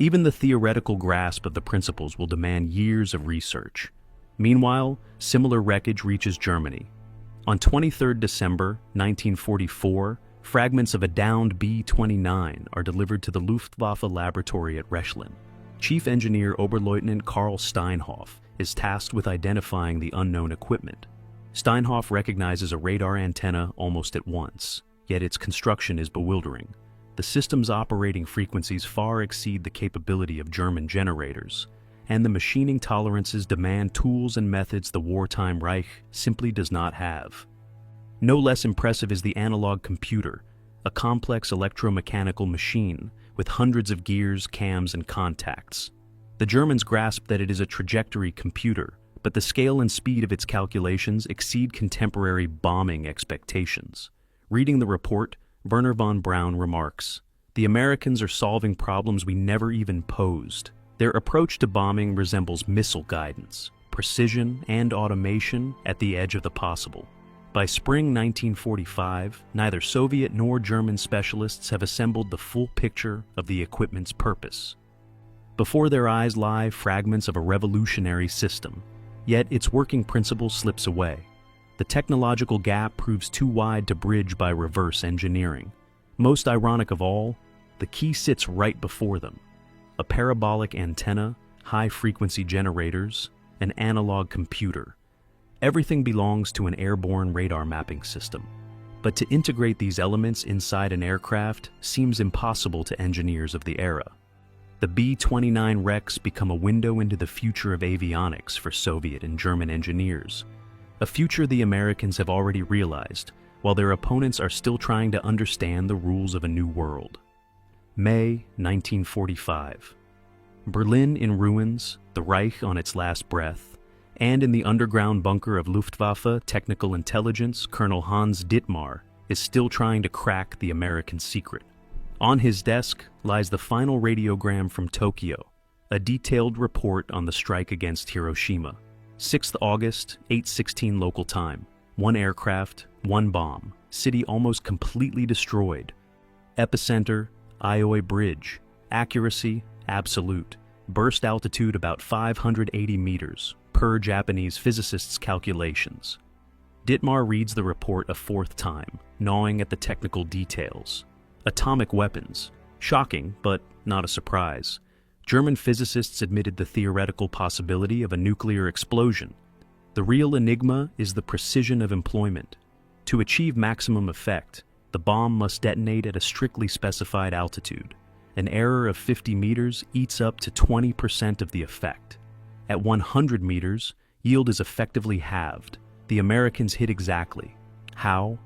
Even the theoretical grasp of the principles will demand years of research. Meanwhile, similar wreckage reaches Germany. On 23 December 1944, fragments of a downed B-29 are delivered to the Luftwaffe laboratory at Rechlin. Chief Engineer Oberleutnant Karl Steinhoff is tasked with identifying the unknown equipment. Steinhoff recognizes a radar antenna almost at once, yet its construction is bewildering. The system's operating frequencies far exceed the capability of German generators, and the machining tolerances demand tools and methods the wartime Reich simply does not have. No less impressive is the analog computer, a complex electromechanical machine with hundreds of gears, cams, and contacts. The Germans grasp that it is a trajectory computer, but the scale and speed of its calculations exceed contemporary bombing expectations. Reading the report, Werner von Braun remarks, "The Americans are solving problems we never even posed. Their approach to bombing resembles missile guidance, precision, and automation at the edge of the possible." By spring 1945, neither Soviet nor German specialists have assembled the full picture of the equipment's purpose. Before their eyes lie fragments of a revolutionary system, yet its working principle slips away. The technological gap proves too wide to bridge by reverse engineering. Most ironic of all, the key sits right before them: a parabolic antenna, high-frequency generators, an analog computer. Everything belongs to an airborne radar mapping system. But to integrate these elements inside an aircraft seems impossible to engineers of the era. The B-29 wrecks become a window into the future of avionics for Soviet and German engineers, a future the Americans have already realized, while their opponents are still trying to understand the rules of a new world. May 1945. Berlin in ruins, the Reich on its last breath, and in the underground bunker of Luftwaffe Technical Intelligence, Colonel Hans Dittmar is still trying to crack the American secret. On his desk lies the final radiogram from Tokyo, a detailed report on the strike against Hiroshima. 6th August, 8:16 local time. 1 aircraft, 1 bomb, city almost completely destroyed. Epicenter, Aioi Bridge. Accuracy, absolute. Burst altitude about 580 meters, per Japanese physicists' calculations. Dittmar reads the report a 4th time, gnawing at the technical details. Atomic weapons. Shocking, but not a surprise. German physicists admitted the theoretical possibility of a nuclear explosion. The real enigma is the precision of employment. To achieve maximum effect, the bomb must detonate at a strictly specified altitude. An error of 50 meters eats up to 20% of the effect. At 100 meters, yield is effectively halved. The Americans hit exactly. How?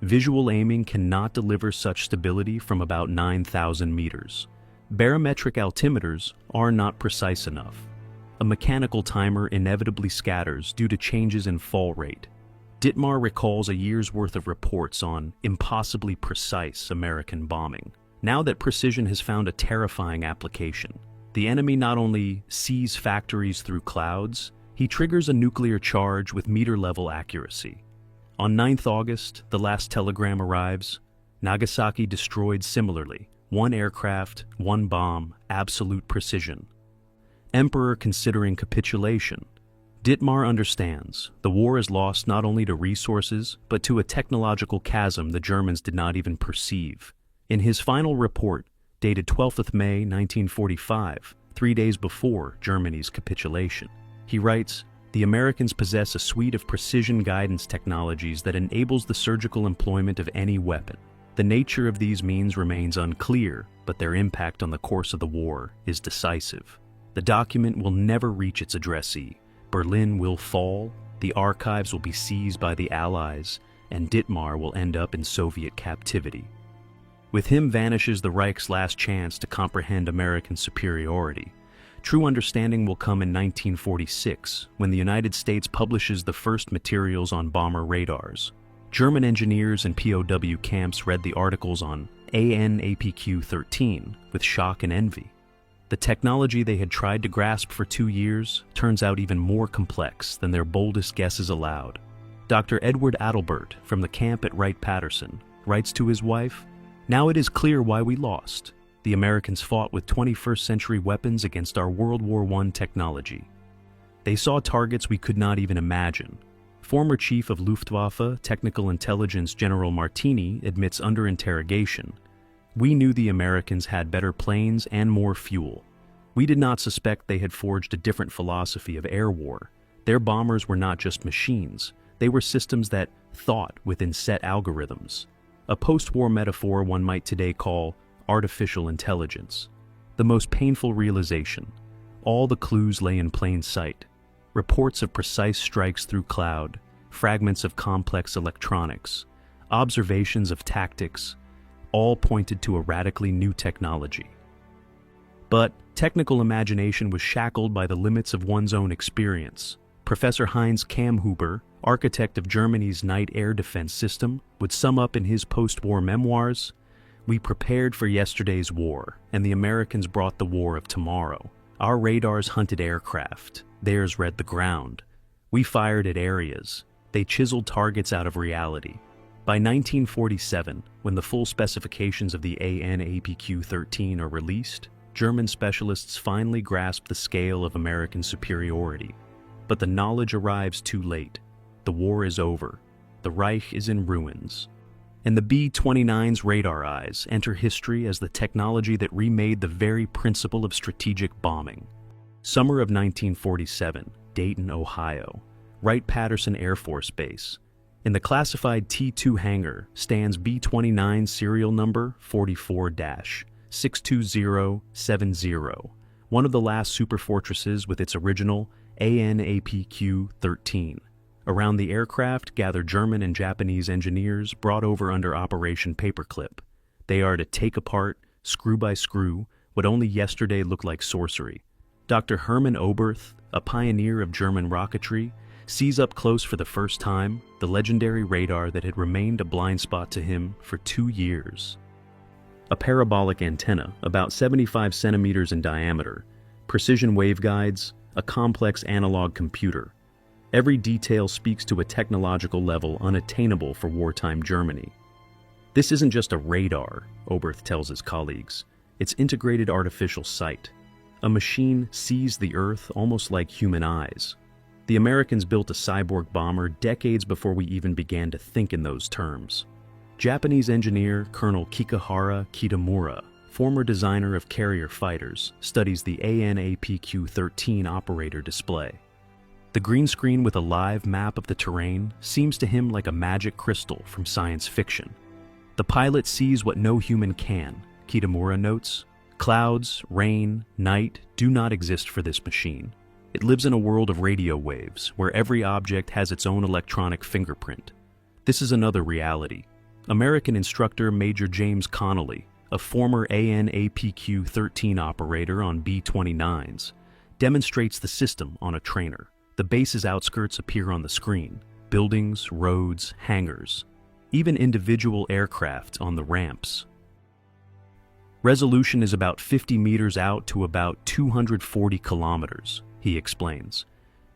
Visual aiming cannot deliver such stability from about 9,000 meters. Barometric altimeters are not precise enough. A mechanical timer inevitably scatters due to changes in fall rate. Dittmar recalls a year's worth of reports on impossibly precise American bombing. Now that precision has found a terrifying application, the enemy not only sees factories through clouds, he triggers a nuclear charge with meter-level accuracy. On 9th August, the last telegram arrives. Nagasaki destroyed similarly. 1 aircraft, 1 bomb, absolute precision. Emperor considering capitulation. Dittmar understands the war is lost not only to resources, but to a technological chasm the Germans did not even perceive. In his final report, dated 12th of May 1945, 3 days before Germany's capitulation, he writes, "The Americans possess a suite of precision guidance technologies that enables the surgical employment of any weapon. The nature of these means remains unclear, but their impact on the course of the war is decisive. The document will never reach its addressee. Berlin will fall, the archives will be seized by the Allies, and Dittmar will end up in Soviet captivity." With him vanishes the Reich's last chance to comprehend American superiority. True understanding will come in 1946, when the United States publishes the first materials on bomber radars. German engineers in POW camps read the articles on AN/APQ-13 with shock and envy. The technology they had tried to grasp for 2 years turns out even more complex than their boldest guesses allowed. Dr. Edward Adelbert from the camp at Wright-Patterson writes to his wife, "Now it is clear why we lost. The Americans fought with 21st century weapons against our World War I technology. They saw targets we could not even imagine." Former Chief of Luftwaffe Technical Intelligence General Martini admits under interrogation, "We knew the Americans had better planes and more fuel. We did not suspect they had forged a different philosophy of air war. Their bombers were not just machines, they were systems that thought within set algorithms. A post-war metaphor one might today call artificial intelligence. The most painful realization. All the clues lay in plain sight. Reports of precise strikes through cloud, fragments of complex electronics, observations of tactics, all pointed to a radically new technology. But technical imagination was shackled by the limits of one's own experience. Professor Heinz Kammhuber, architect of Germany's night air defense system, would sum up in his post-war memoirs, "We prepared for yesterday's war, and the Americans brought the war of tomorrow. Our radars hunted aircraft, theirs read the ground. We fired at areas, they chiseled targets out of reality." By 1947, when the full specifications of the AN/APQ-13 are released, German specialists finally grasp the scale of American superiority. But the knowledge arrives too late. The war is over. The Reich is in ruins. And the B-29's radar eyes enter history as the technology that remade the very principle of strategic bombing. Summer of 1947, Dayton, Ohio, Wright-Patterson Air Force Base. In the classified T-2 hangar stands B-29 serial number 44-62070, one of the last Superfortresses with its original AN/APQ-13. Around the aircraft gather German and Japanese engineers brought over under Operation Paperclip. They are to take apart, screw by screw, what only yesterday looked like sorcery. Dr. Hermann Oberth, a pioneer of German rocketry, sees up close for the first time the legendary radar that had remained a blind spot to him for 2 years. A parabolic antenna, about 75 centimeters in diameter, precision waveguides, a complex analog computer. Every detail speaks to a technological level unattainable for wartime Germany. This isn't just a radar, Oberth tells his colleagues. It's integrated artificial sight. A machine sees the Earth almost like human eyes. The Americans built a cyborg bomber decades before we even began to think in those terms. Japanese engineer Colonel Kikahara Kitamura, former designer of carrier fighters, studies the AN/APQ-13 operator display. The green screen with a live map of the terrain seems to him like a magic crystal from science fiction. The pilot sees what no human can, Kitamura notes. Clouds, rain, night do not exist for this machine. It lives in a world of radio waves, where every object has its own electronic fingerprint. This is another reality. American instructor Major James Connolly, a former AN/APQ-13 operator on B-29s, demonstrates the system on a trainer. The base's outskirts appear on the screen: buildings, roads, hangars, even individual aircraft on the ramps. Resolution is about 50 meters out to about 240 kilometers, he explains.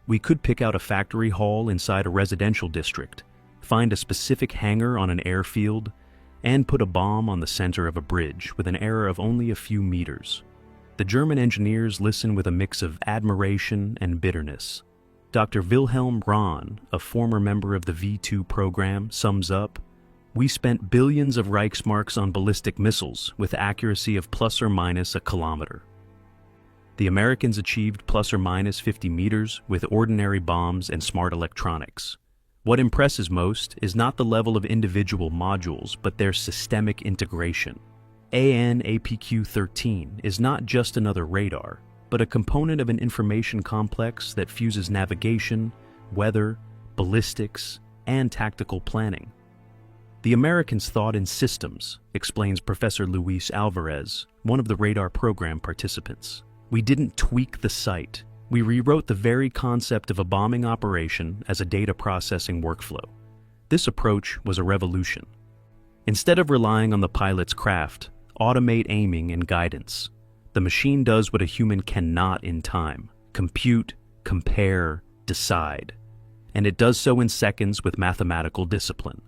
We could pick out a factory hall inside a residential district, find a specific hangar on an airfield, and put a bomb on the center of a bridge with an error of only a few meters. The German engineers listen with a mix of admiration and bitterness. Dr. Wilhelm Rahn, a former member of the V2 program, sums up, "We spent billions of Reichsmarks on ballistic missiles with accuracy of plus or minus a kilometer. The Americans achieved plus or minus 50 meters with ordinary bombs and smart electronics. What impresses most is not the level of individual modules, but their systemic integration. AN/APQ-13 is not just another radar, but a component of an information complex that fuses navigation, weather, ballistics, and tactical planning. The Americans thought in systems," explains Professor Luis Alvarez, one of the radar program participants. "We didn't tweak the sight. We rewrote the very concept of a bombing operation as a data processing workflow. This approach was a revolution. Instead of relying on the pilot's craft, automate aiming and guidance. The machine does what a human cannot in time: compute, compare, decide. And it does so in seconds with mathematical discipline."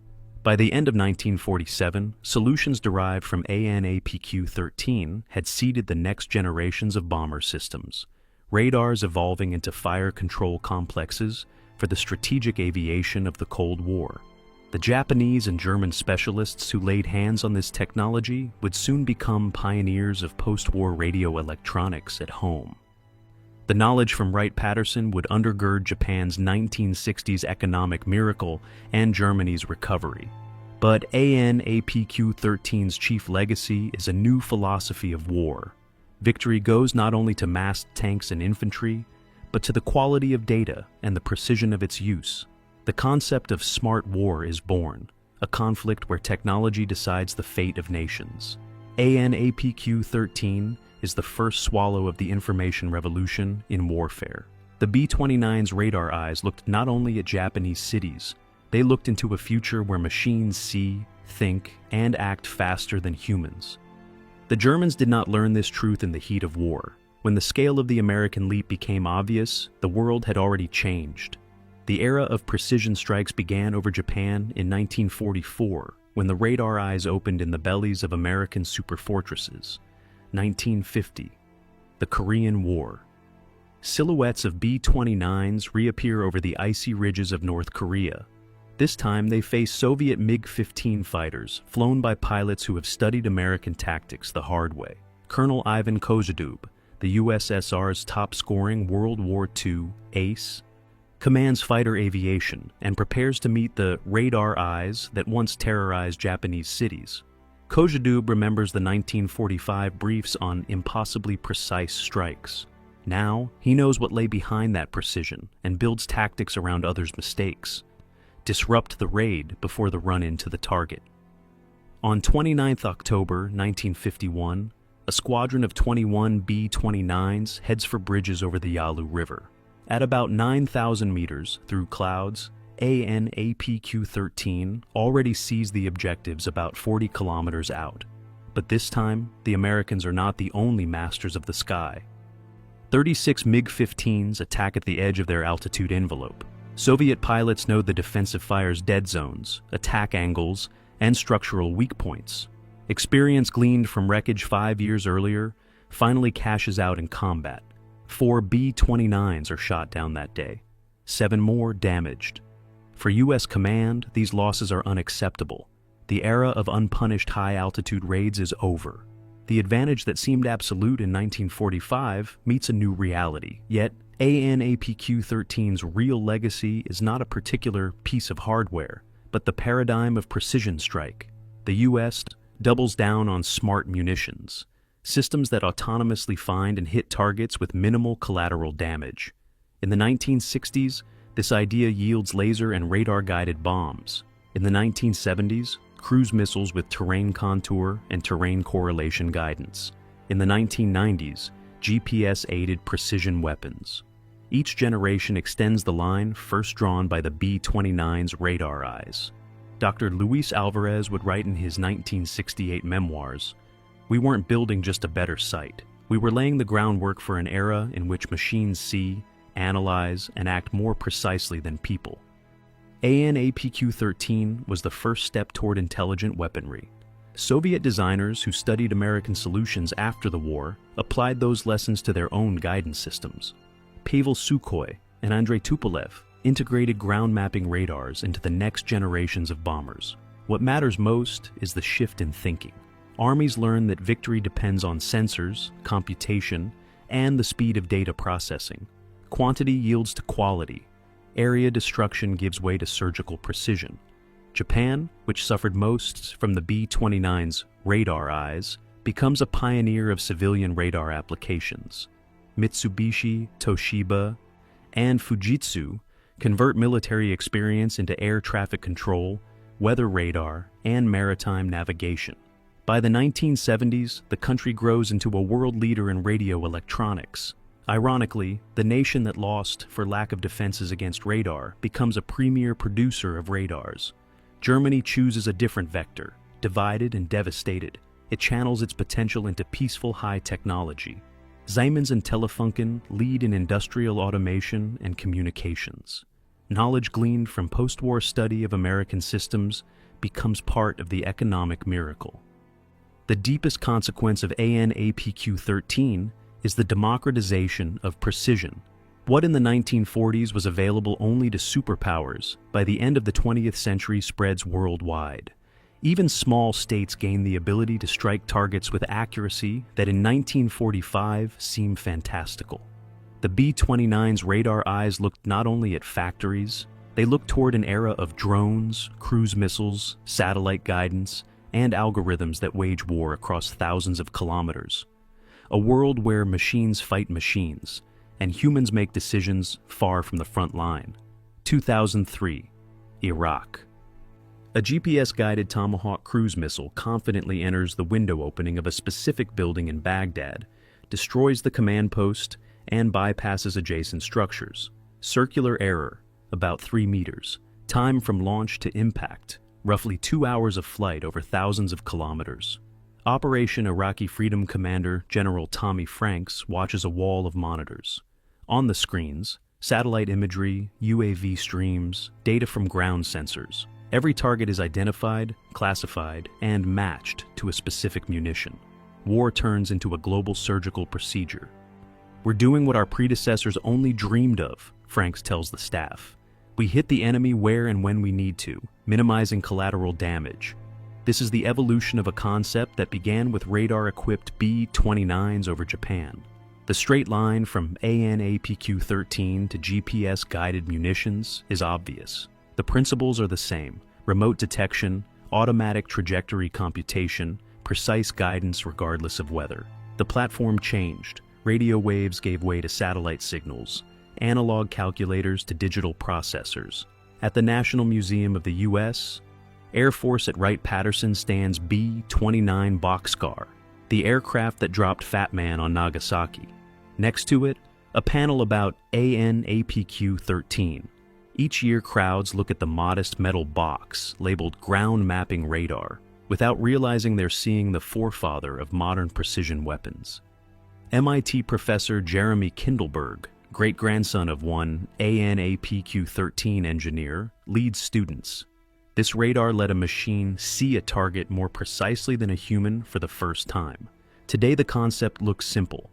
By the end of 1947, solutions derived from AN/APQ-13 had seeded the next generations of bomber systems, radars evolving into fire control complexes for the strategic aviation of the Cold War. The Japanese and German specialists who laid hands on this technology would soon become pioneers of post-war radio electronics at home. The knowledge from Wright-Patterson would undergird Japan's 1960s economic miracle and Germany's recovery. But AN/APQ-13's chief legacy is a new philosophy of war. Victory goes not only to massed tanks and infantry, but to the quality of data and the precision of its use. The concept of smart war is born, a conflict where technology decides the fate of nations. AN/APQ-13 is the first swallow of the information revolution in warfare. The B-29's radar eyes looked not only at Japanese cities, they looked into a future where machines see, think, and act faster than humans. The Germans did not learn this truth in the heat of war. When the scale of the American leap became obvious, the world had already changed. The era of precision strikes began over Japan in 1944, when the radar eyes opened in the bellies of American superfortresses. 1950. The Korean War. Silhouettes of B-29s reappear over the icy ridges of North Korea. This time they face Soviet MiG-15 fighters, flown by pilots who have studied American tactics the hard way. Colonel Ivan Kozhedub, the USSR's top-scoring World War II ace, commands fighter aviation and prepares to meet the radar eyes that once terrorized Japanese cities. Kozhedub remembers the 1945 briefs on impossibly precise strikes. Now, he knows what lay behind that precision and builds tactics around others' mistakes. Disrupt the raid before the run-in to the target. On 29 October 1951, a squadron of 21 B-29s heads for bridges over the Yalu River. At about 9,000 meters through clouds, AN/APQ-13 already sees the objectives about 40 kilometers out. But this time, the Americans are not the only masters of the sky. 36 MiG-15s attack at the edge of their altitude envelope. Soviet pilots know the defensive fire's dead zones, attack angles, and structural weak points. Experience gleaned from wreckage 5 years earlier finally cashes out in combat. 4 B-29s are shot down that day, 7 more damaged. For U.S. command, these losses are unacceptable. The era of unpunished high-altitude raids is over. The advantage that seemed absolute in 1945 meets a new reality, yet AN/APQ-13's real legacy is not a particular piece of hardware, but the paradigm of precision strike. The U.S. doubles down on smart munitions, systems that autonomously find and hit targets with minimal collateral damage. In the 1960s, this idea yields laser and radar-guided bombs. In the 1970s, cruise missiles with terrain contour and terrain correlation guidance. In the 1990s, GPS-aided precision weapons. Each generation extends the line first drawn by the B-29's radar eyes. Dr. Luis Alvarez would write in his 1968 memoirs, "We weren't building just a better sight. We were laying the groundwork for an era in which machines see, analyze, and act more precisely than people." AN/APQ-13 was the first step toward intelligent weaponry. Soviet designers who studied American solutions after the war applied those lessons to their own guidance systems. Pavel Sukhoi and Andrei Tupolev integrated ground mapping radars into the next generations of bombers. What matters most is the shift in thinking. Armies learn that victory depends on sensors, computation, and the speed of data processing. Quantity yields to quality. Area destruction gives way to surgical precision. Japan, which suffered most from the B-29's radar eyes, becomes a pioneer of civilian radar applications. Mitsubishi, Toshiba, and Fujitsu convert military experience into air traffic control, weather radar, and maritime navigation. By the 1970s, the country grows into a world leader in radio electronics. Ironically, the nation that lost for lack of defenses against radar becomes a premier producer of radars. Germany chooses a different vector, divided and devastated. It channels its potential into peaceful high technology. Siemens and Telefunken lead in industrial automation and communications. Knowledge gleaned from post-war study of American systems becomes part of the economic miracle. The deepest consequence of AN/APQ-13 is the democratization of precision. What in the 1940s was available only to superpowers, by the end of the 20th century spreads worldwide. Even small states gain the ability to strike targets with accuracy that in 1945 seemed fantastical. The B-29's radar eyes looked not only at factories, They look toward an era of drones, cruise missiles, satellite guidance, and algorithms that wage war across thousands of kilometers. A world where machines fight machines, and humans make decisions far from the front line. 2003, Iraq. A GPS-guided Tomahawk cruise missile confidently enters the window opening of a specific building in Baghdad, destroys the command post, and bypasses adjacent structures. Circular error, about 3 meters. Time from launch to impact, roughly 2 hours of flight over thousands of kilometers. Operation Iraqi Freedom Commander General Tommy Franks watches a wall of monitors. On the screens, satellite imagery, UAV streams, data from ground sensors. Every target is identified, classified, and matched to a specific munition. War turns into a global surgical procedure. "We're doing what our predecessors only dreamed of," Franks tells the staff. "We hit the enemy where and when we need to, minimizing collateral damage." This is the evolution of a concept that began with radar-equipped B-29s over Japan. The straight line from AN/APQ-13 to GPS-guided munitions is obvious. The principles are the same: remote detection, automatic trajectory computation, precise guidance regardless of weather. The platform changed. Radio waves gave way to satellite signals, analog calculators to digital processors. At the National Museum of the U.S., Air Force at Wright-Patterson stands B-29 Bockscar, the aircraft that dropped Fat Man on Nagasaki. Next to it, a panel about AN/APQ-13. Each year, crowds look at the modest metal box labeled Ground Mapping Radar, without realizing they're seeing the forefather of modern precision weapons. MIT professor Jeremy Kindleberg, great-grandson of one AN/APQ-13 engineer, leads students. This radar let a machine see a target more precisely than a human for the first time. Today the concept looks simple,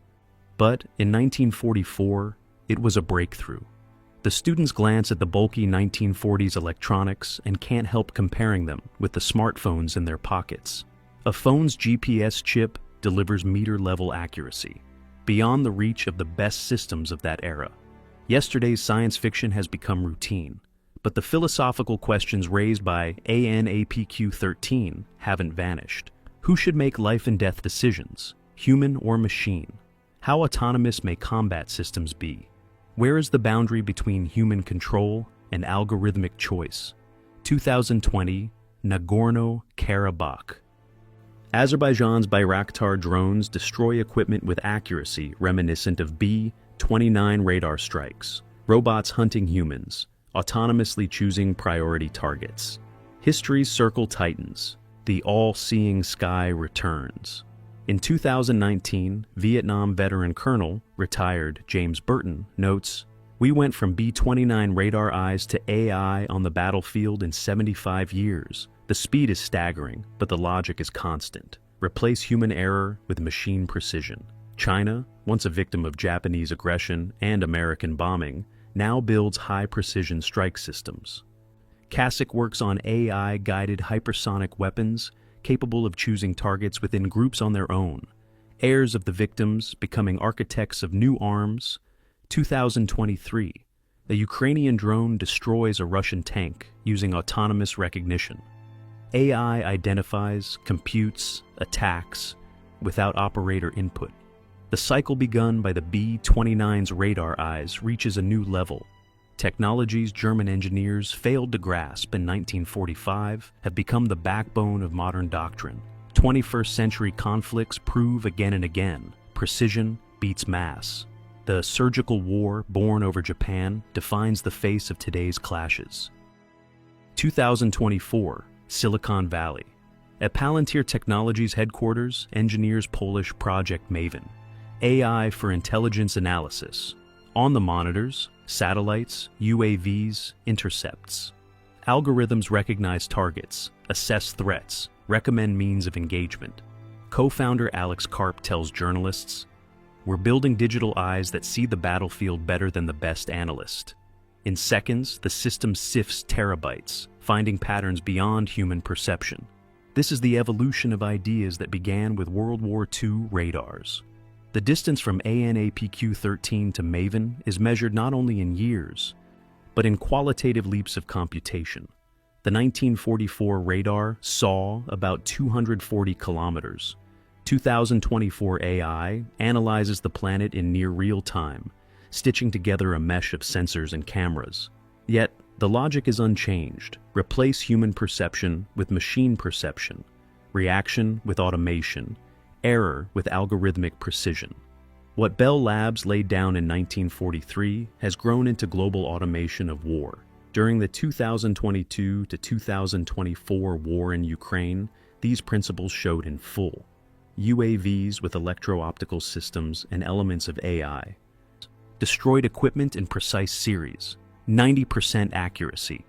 but in 1944, it was a breakthrough. The students glance at the bulky 1940s electronics and can't help comparing them with the smartphones in their pockets. A phone's GPS chip delivers meter-level accuracy, beyond the reach of the best systems of that era. Yesterday's science fiction has become routine, but the philosophical questions raised by AN/APQ-13 haven't vanished. Who should make life and death decisions, human or machine? How autonomous may combat systems be? Where is the boundary between human control and algorithmic choice? 2020, Nagorno-Karabakh. Azerbaijan's Bayraktar drones destroy equipment with accuracy reminiscent of B-29 radar strikes. Robots hunting humans, autonomously choosing priority targets. History's circle tightens. The all-seeing sky returns. In 2019, Vietnam veteran Colonel, retired James Burton, notes, "We went from B-29 radar eyes to AI on the battlefield in 75 years. The speed is staggering, but the logic is constant. Replace human error with machine precision." China, once a victim of Japanese aggression and American bombing, now builds high-precision strike systems. CASIC works on AI-guided hypersonic weapons capable of choosing targets within groups on their own. Heirs of the victims becoming architects of new arms. 2023, a Ukrainian drone destroys a Russian tank using autonomous recognition. AI identifies, computes, attacks without operator input. The cycle begun by the B-29's radar eyes reaches a new level. Technologies German engineers failed to grasp in 1945 have become the backbone of modern doctrine. 21st century conflicts prove again and again, precision beats mass. The surgical war born over Japan defines the face of today's clashes. 2024, Silicon Valley. At Palantir Technologies headquarters, engineers polish Project Maven, AI for intelligence analysis. On the monitors, satellites, UAVs, intercepts. Algorithms recognize targets, assess threats, recommend means of engagement. Co-founder Alex Karp tells journalists, "We're building digital eyes that see the battlefield better than the best analyst. In seconds, the system sifts terabytes, finding patterns beyond human perception." This is the evolution of ideas that began with World War II radars. The distance from AN/APQ-13 to Maven is measured not only in years, but in qualitative leaps of computation. The 1944 radar saw about 240 kilometers. 2024 AI analyzes the planet in near real time, stitching together a mesh of sensors and cameras. Yet, the logic is unchanged. Replace human perception with machine perception, reaction with automation, error with algorithmic precision. What Bell Labs laid down in 1943 has grown into global automation of war. During the 2022 to 2024 war in Ukraine, these principles showed in full. UAVs with electro-optical systems and elements of AI. Destroyed equipment in precise series, 90% accuracy.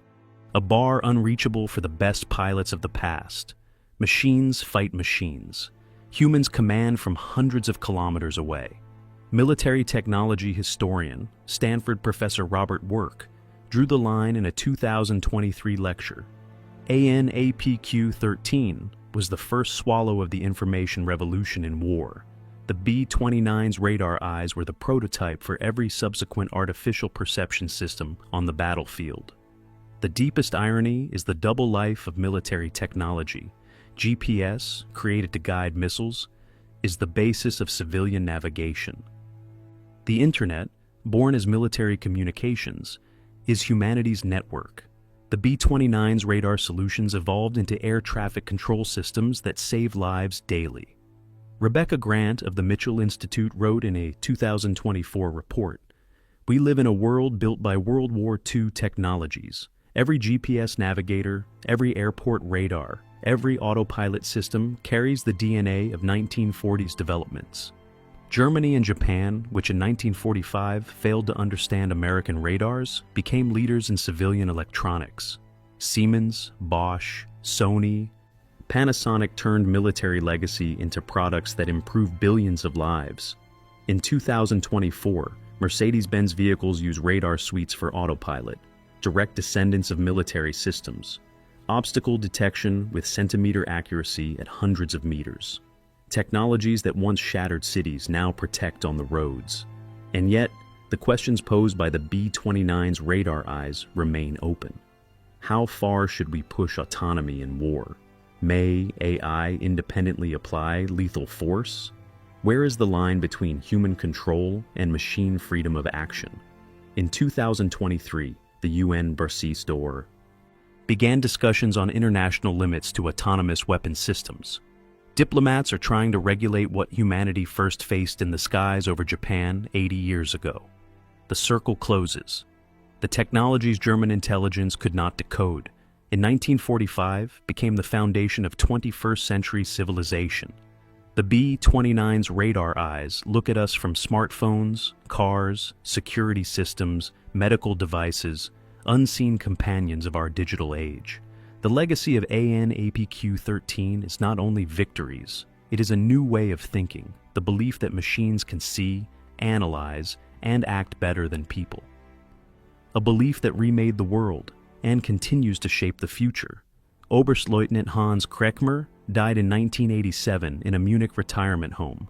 A bar unreachable for the best pilots of the past. Machines fight machines. Humans command from hundreds of kilometers away. Military technology historian, Stanford professor Robert Work, drew the line in a 2023 lecture. ANAPQ-13 was the first swallow of the information revolution in war. The B-29's radar eyes were the prototype for every subsequent artificial perception system on the battlefield. The deepest irony is the double life of military technology. GPS, created to guide missiles, is the basis of civilian navigation. The Internet, born as military communications, is humanity's network. The B-29's radar solutions evolved into air traffic control systems that save lives daily. Rebecca Grant of the Mitchell Institute wrote in a 2024 report, "We live in a world built by World War II technologies. Every GPS navigator, every airport radar, every autopilot system carries the DNA of 1940s developments." Germany and Japan, which in 1945 failed to understand American radars, became leaders in civilian electronics. Siemens, Bosch, Sony, Panasonic turned military legacy into products that improve billions of lives. In 2024, Mercedes-Benz vehicles use radar suites for autopilot, direct descendants of military systems, obstacle detection with centimeter accuracy at hundreds of meters. Technologies that once shattered cities now protect on the roads. And yet, the questions posed by the B-29's radar eyes remain open. How far should we push autonomy in war? May AI independently apply lethal force? Where is the line between human control and machine freedom of action? In 2023, the UN Bercy began discussions on international limits to autonomous weapon systems. Diplomats are trying to regulate what humanity first faced in the skies over Japan 80 years ago. The circle closes. The technologies German intelligence could not decode, in 1945 became the foundation of 21st century civilization. The B-29's radar eyes look at us from smartphones, cars, security systems, medical devices, unseen companions of our digital age. The legacy of ANAPQ-13 is not only victories, it is a new way of thinking, the belief that machines can see, analyze, and act better than people. A belief that remade the world and continues to shape the future. Oberstleutnant Hans Kreckmer died in 1987 in a Munich retirement home,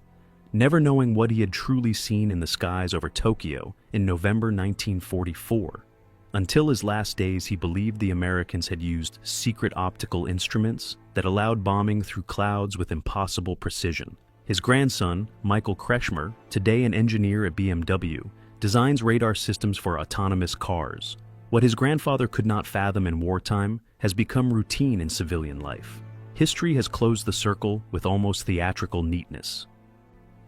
never knowing what he had truly seen in the skies over Tokyo in November 1944. Until his last days, he believed the Americans had used secret optical instruments that allowed bombing through clouds with impossible precision. His grandson, Michael Kretschmer, today an engineer at BMW, designs radar systems for autonomous cars. What his grandfather could not fathom in wartime has become routine in civilian life. History has closed the circle with almost theatrical neatness.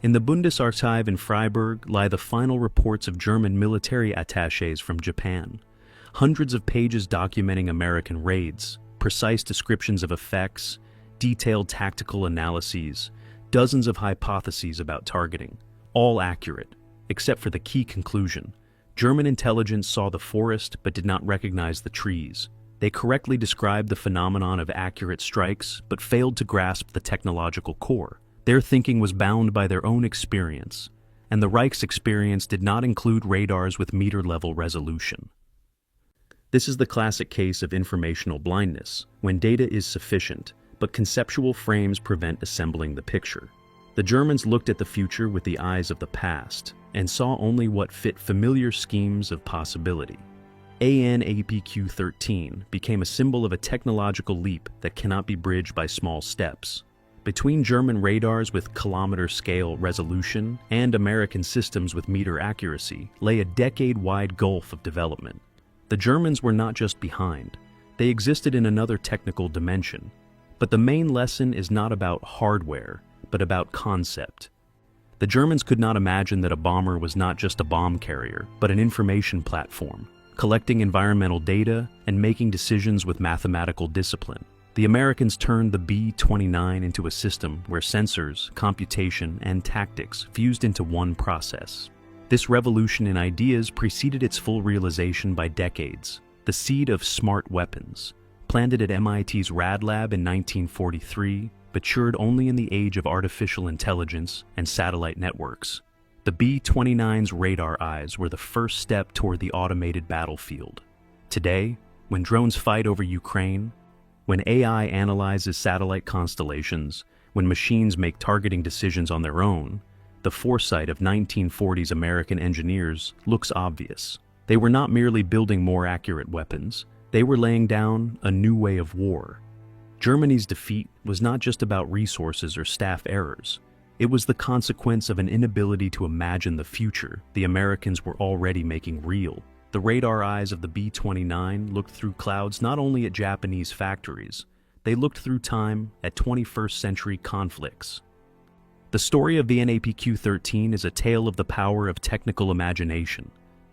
In the Bundesarchiv in Freiburg lie the final reports of German military attachés from Japan. Hundreds of pages documenting American raids, precise descriptions of effects, detailed tactical analyses, dozens of hypotheses about targeting, all accurate, except for the key conclusion. German intelligence saw the forest but did not recognize the trees. They correctly described the phenomenon of accurate strikes but failed to grasp the technological core. Their thinking was bound by their own experience, and the Reich's experience did not include radars with meter-level resolution. This is the classic case of informational blindness, when data is sufficient, but conceptual frames prevent assembling the picture. The Germans looked at the future with the eyes of the past, and saw only what fit familiar schemes of possibility. ANAPQ-13 became a symbol of a technological leap that cannot be bridged by small steps. Between German radars with kilometer-scale resolution and American systems with meter accuracy lay a decade-wide gulf of development. The Germans were not just behind. They existed in another technical dimension. But the main lesson is not about hardware, but about concept. The Germans could not imagine that a bomber was not just a bomb carrier, but an information platform, collecting environmental data and making decisions with mathematical discipline. The Americans turned the B-29 into a system where sensors, computation, and tactics fused into one process. This revolution in ideas preceded its full realization by decades. The seed of smart weapons, planted at MIT's Rad Lab in 1943, matured only in the age of artificial intelligence and satellite networks. The B-29's radar eyes were the first step toward the automated battlefield. Today, when drones fight over Ukraine, when AI analyzes satellite constellations, when machines make targeting decisions on their own, the foresight of 1940s American engineers looks obvious. They were not merely building more accurate weapons, they were laying down a new way of war. Germany's defeat was not just about resources or staff errors. It was the consequence of an inability to imagine the future the Americans were already making real. The radar eyes of the B-29 looked through clouds not only at Japanese factories, they looked through time at 21st century conflicts. The story of the ANAPQ-13 is a tale of the power of technical imagination,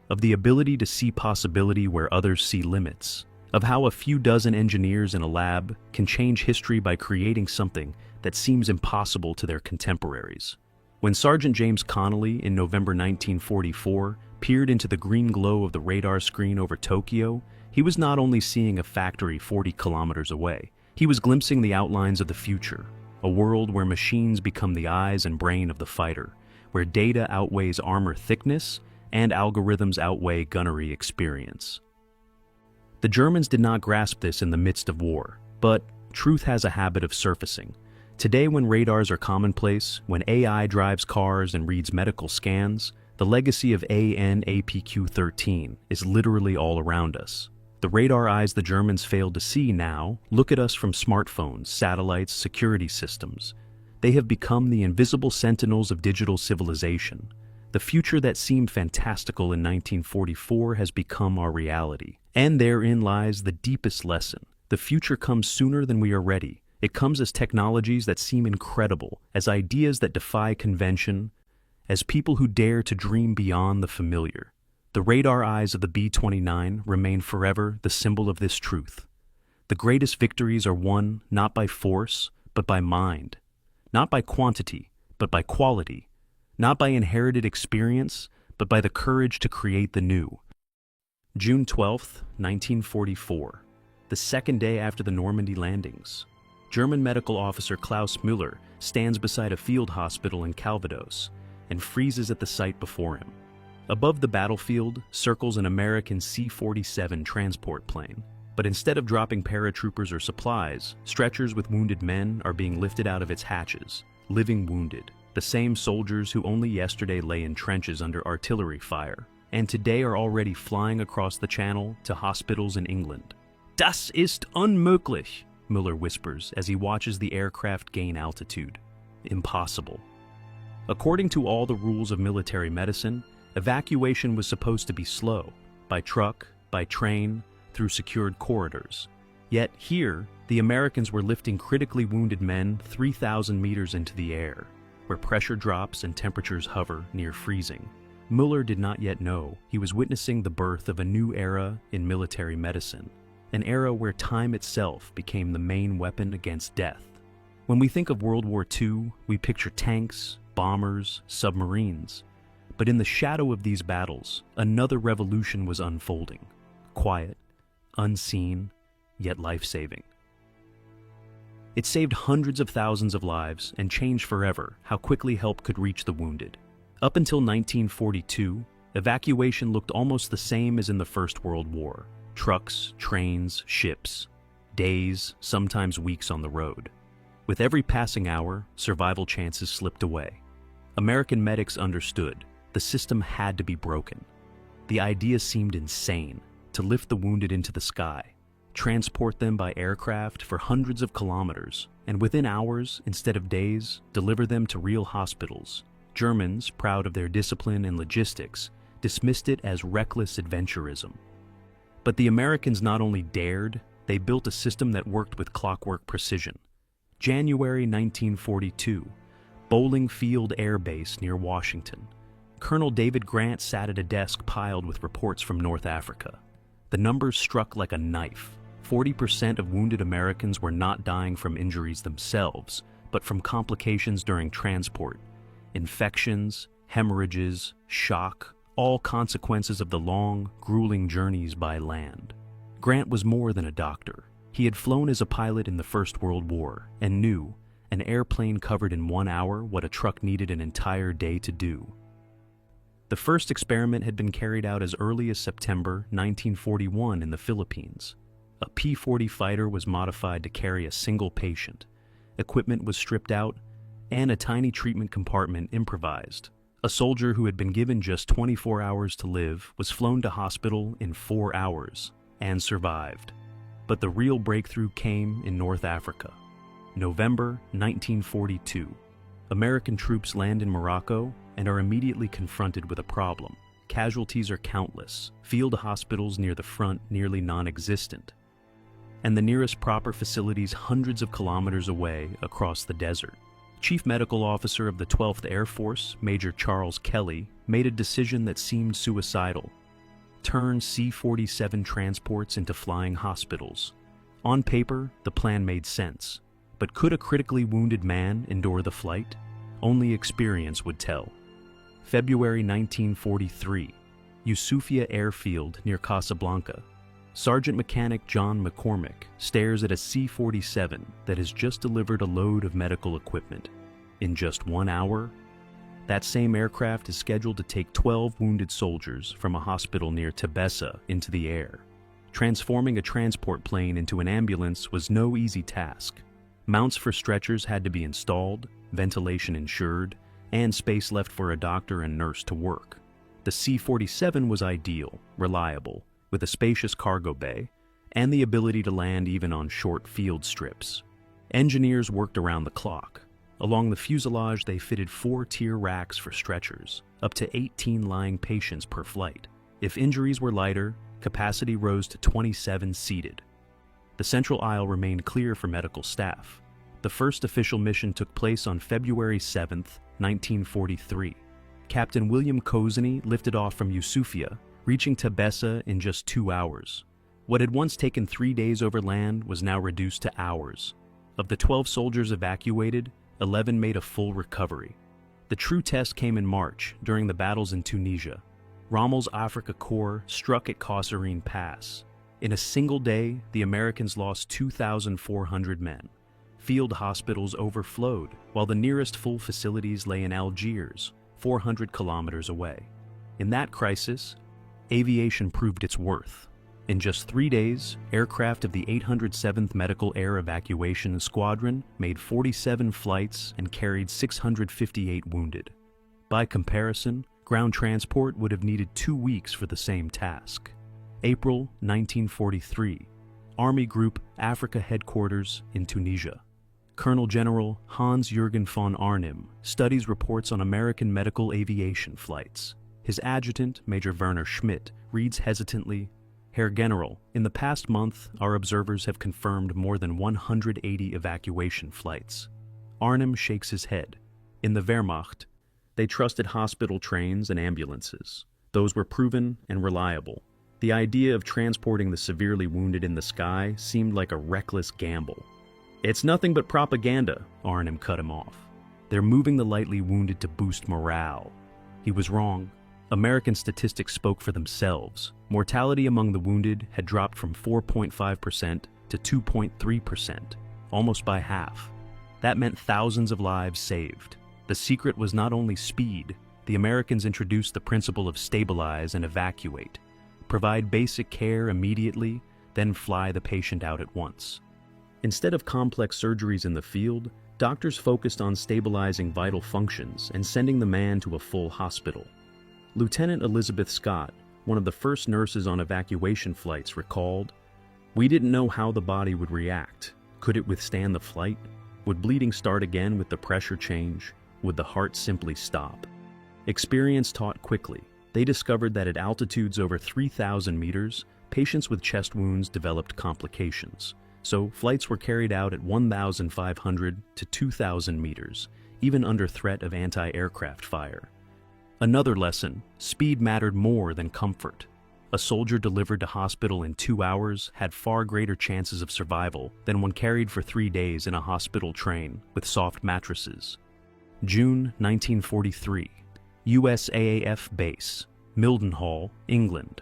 of the ability to see possibility where others see limits, of how a few dozen engineers in a lab can change history by creating something that seems impossible to their contemporaries. When Sergeant James Connolly in November 1944 peered into the green glow of the radar screen over Tokyo, he was not only seeing a factory 40 kilometers away, he was glimpsing the outlines of the future, a world where machines become the eyes and brain of the fighter, where data outweighs armor thickness and algorithms outweigh gunnery experience. The Germans did not grasp this in the midst of war, but truth has a habit of surfacing. Today, when radars are commonplace, when AI drives cars and reads medical scans, the legacy of ANAPQ-13 is literally all around us. The radar eyes the Germans failed to see now look at us from smartphones, satellites, security systems. They have become the invisible sentinels of digital civilization. The future that seemed fantastical in 1944 has become our reality. And therein lies the deepest lesson. The future comes sooner than we are ready. It comes as technologies that seem incredible, as ideas that defy convention, as people who dare to dream beyond the familiar. The radar eyes of the B-29 remain forever the symbol of this truth. The greatest victories are won not by force, but by mind. Not by quantity, but by quality. Not by inherited experience, but by the courage to create the new. June 12, 1944, the second day after the Normandy landings. German medical officer Klaus Müller stands beside a field hospital in Calvados and freezes at the sight before him. Above the battlefield circles an American C-47 transport plane, but instead of dropping paratroopers or supplies, stretchers with wounded men are being lifted out of its hatches, living wounded. The same soldiers who only yesterday lay in trenches under artillery fire, and today are already flying across the channel to hospitals in England. Das ist unmöglich, Müller whispers as he watches the aircraft gain altitude. Impossible. According to all the rules of military medicine, evacuation was supposed to be slow, by truck, by train, through secured corridors. Yet here, the Americans were lifting critically wounded men 3,000 meters into the air, where pressure drops and temperatures hover near freezing. Müller did not yet know he was witnessing the birth of a new era in military medicine, an era where time itself became the main weapon against death. When we think of World War II, we picture tanks, bombers, submarines. But in the shadow of these battles, another revolution was unfolding. Quiet, unseen, yet life-saving. It saved hundreds of thousands of lives and changed forever how quickly help could reach the wounded. Up until 1942, evacuation looked almost the same as in the First World War. Trucks, trains, ships. Days, sometimes weeks on the road. With every passing hour, survival chances slipped away. American medics understood the system had to be broken. The idea seemed insane. to lift the wounded into the sky, transport them by aircraft for hundreds of kilometers, and within hours, instead of days, deliver them to real hospitals. Germans, proud of their discipline and logistics, dismissed it as reckless adventurism. But the Americans not only dared, they built a system that worked with clockwork precision. January 1942, Bowling Field Air Base near Washington. Colonel David Grant sat at a desk piled with reports from North Africa. The numbers struck like a knife. 40% of wounded Americans were not dying from injuries themselves, but from complications during transport. Infections, hemorrhages, shock, all consequences of the long, grueling journeys by land. Grant was more than a doctor. He had flown as a pilot in the First World War and knew an airplane covered in 1 hour what a truck needed an entire day to do. The first experiment had been carried out as early as September 1941 in the Philippines. A P-40 fighter was modified to carry a single patient. Equipment was stripped out, and a tiny treatment compartment improvised. A soldier who had been given just 24 hours to live was flown to hospital in 4 hours and survived. But the real breakthrough came in North Africa. November 1942. American troops land in Morocco and are immediately confronted with a problem. Casualties are countless, field hospitals near the front nearly non-existent, and the nearest proper facilities hundreds of kilometers away across the desert. Chief Medical Officer of the 12th Air Force, Major Charles Kelly, made a decision that seemed suicidal: turn C-47 transports into flying hospitals. On paper, the plan made sense, but could a critically wounded man endure the flight? Only experience would tell. February 1943, Yusufia Airfield near Casablanca. Sergeant Mechanic John McCormick stares at a C-47 that has just delivered a load of medical equipment. In just 1 hour, that same aircraft is scheduled to take 12 wounded soldiers from a hospital near Tebessa into the air. Transforming a transport plane into an ambulance was no easy task. Mounts for stretchers had to be installed, ventilation ensured, and space left for a doctor and nurse to work. The C-47 was ideal, reliable, with a spacious cargo bay, and the ability to land even on short field strips. Engineers worked around the clock. Along the fuselage, they fitted 4-tier racks for stretchers, up to 18 lying patients per flight. If injuries were lighter, capacity rose to 27 seated. The central aisle remained clear for medical staff. The first official mission took place on February 7, 1943. Captain William Cozeney lifted off from Yusufia, reaching Tebessa in just 2 hours. What had once taken 3 days over land was now reduced to hours. Of the 12 soldiers evacuated, 11 made a full recovery. The true test came in March, during the battles in Tunisia. Rommel's Afrika Korps struck at Kasserine Pass. In a single day, the Americans lost 2,400 men. Field hospitals overflowed, while the nearest full facilities lay in Algiers, 400 kilometers away. In that crisis, aviation proved its worth. In just 3 days, aircraft of the 807th Medical Air Evacuation Squadron made 47 flights and carried 658 wounded. By comparison, ground transport would have needed 2 weeks for the same task. April 1943, Army Group Africa Headquarters in Tunisia. Colonel General Hans-Jürgen von Arnim studies reports on American medical aviation flights. His adjutant, Major Werner Schmidt, reads hesitantly, "Herr General, in the past month, our observers have confirmed more than 180 evacuation flights." Arnim shakes his head. In the Wehrmacht, they trusted hospital trains and ambulances. Those were proven and reliable. The idea of transporting the severely wounded in the sky seemed like a reckless gamble. "It's nothing but propaganda," Arnim cut him off. "They're moving the lightly wounded to boost morale." He was wrong. American statistics spoke for themselves. Mortality among the wounded had dropped from 4.5% to 2.3%, almost by half. That meant thousands of lives saved. The secret was not only speed. The Americans introduced the principle of stabilize and evacuate. Provide basic care immediately, then fly the patient out at once. Instead of complex surgeries in the field, doctors focused on stabilizing vital functions and sending the man to a full hospital. Lieutenant Elizabeth Scott, one of the first nurses on evacuation flights, recalled, "We didn't know how the body would react. Could it withstand the flight? Would bleeding start again with the pressure change? Would the heart simply stop?" Experience taught quickly. They discovered that at altitudes over 3,000 meters, patients with chest wounds developed complications. So flights were carried out at 1,500 to 2,000 meters, even under threat of anti-aircraft fire. Another lesson: speed mattered more than comfort. A soldier delivered to hospital in 2 hours had far greater chances of survival than one carried for 3 days in a hospital train with soft mattresses. June 1943. USAAF Base, Mildenhall, England.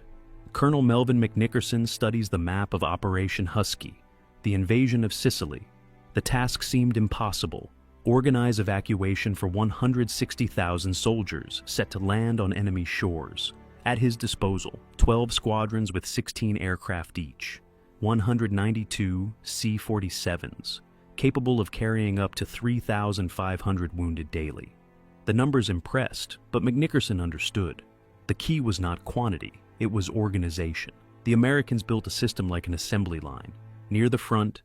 Colonel Melvin McNickerson studies the map of Operation Husky, the invasion of Sicily. The task seemed impossible. Organize evacuation for 160,000 soldiers set to land on enemy shores. At his disposal, 12 squadrons with 16 aircraft each, 192 C-47s, capable of carrying up to 3,500 wounded daily. The numbers impressed, but McNickerson understood. The key was not quantity, it was organization. The Americans built a system like an assembly line. Near the front,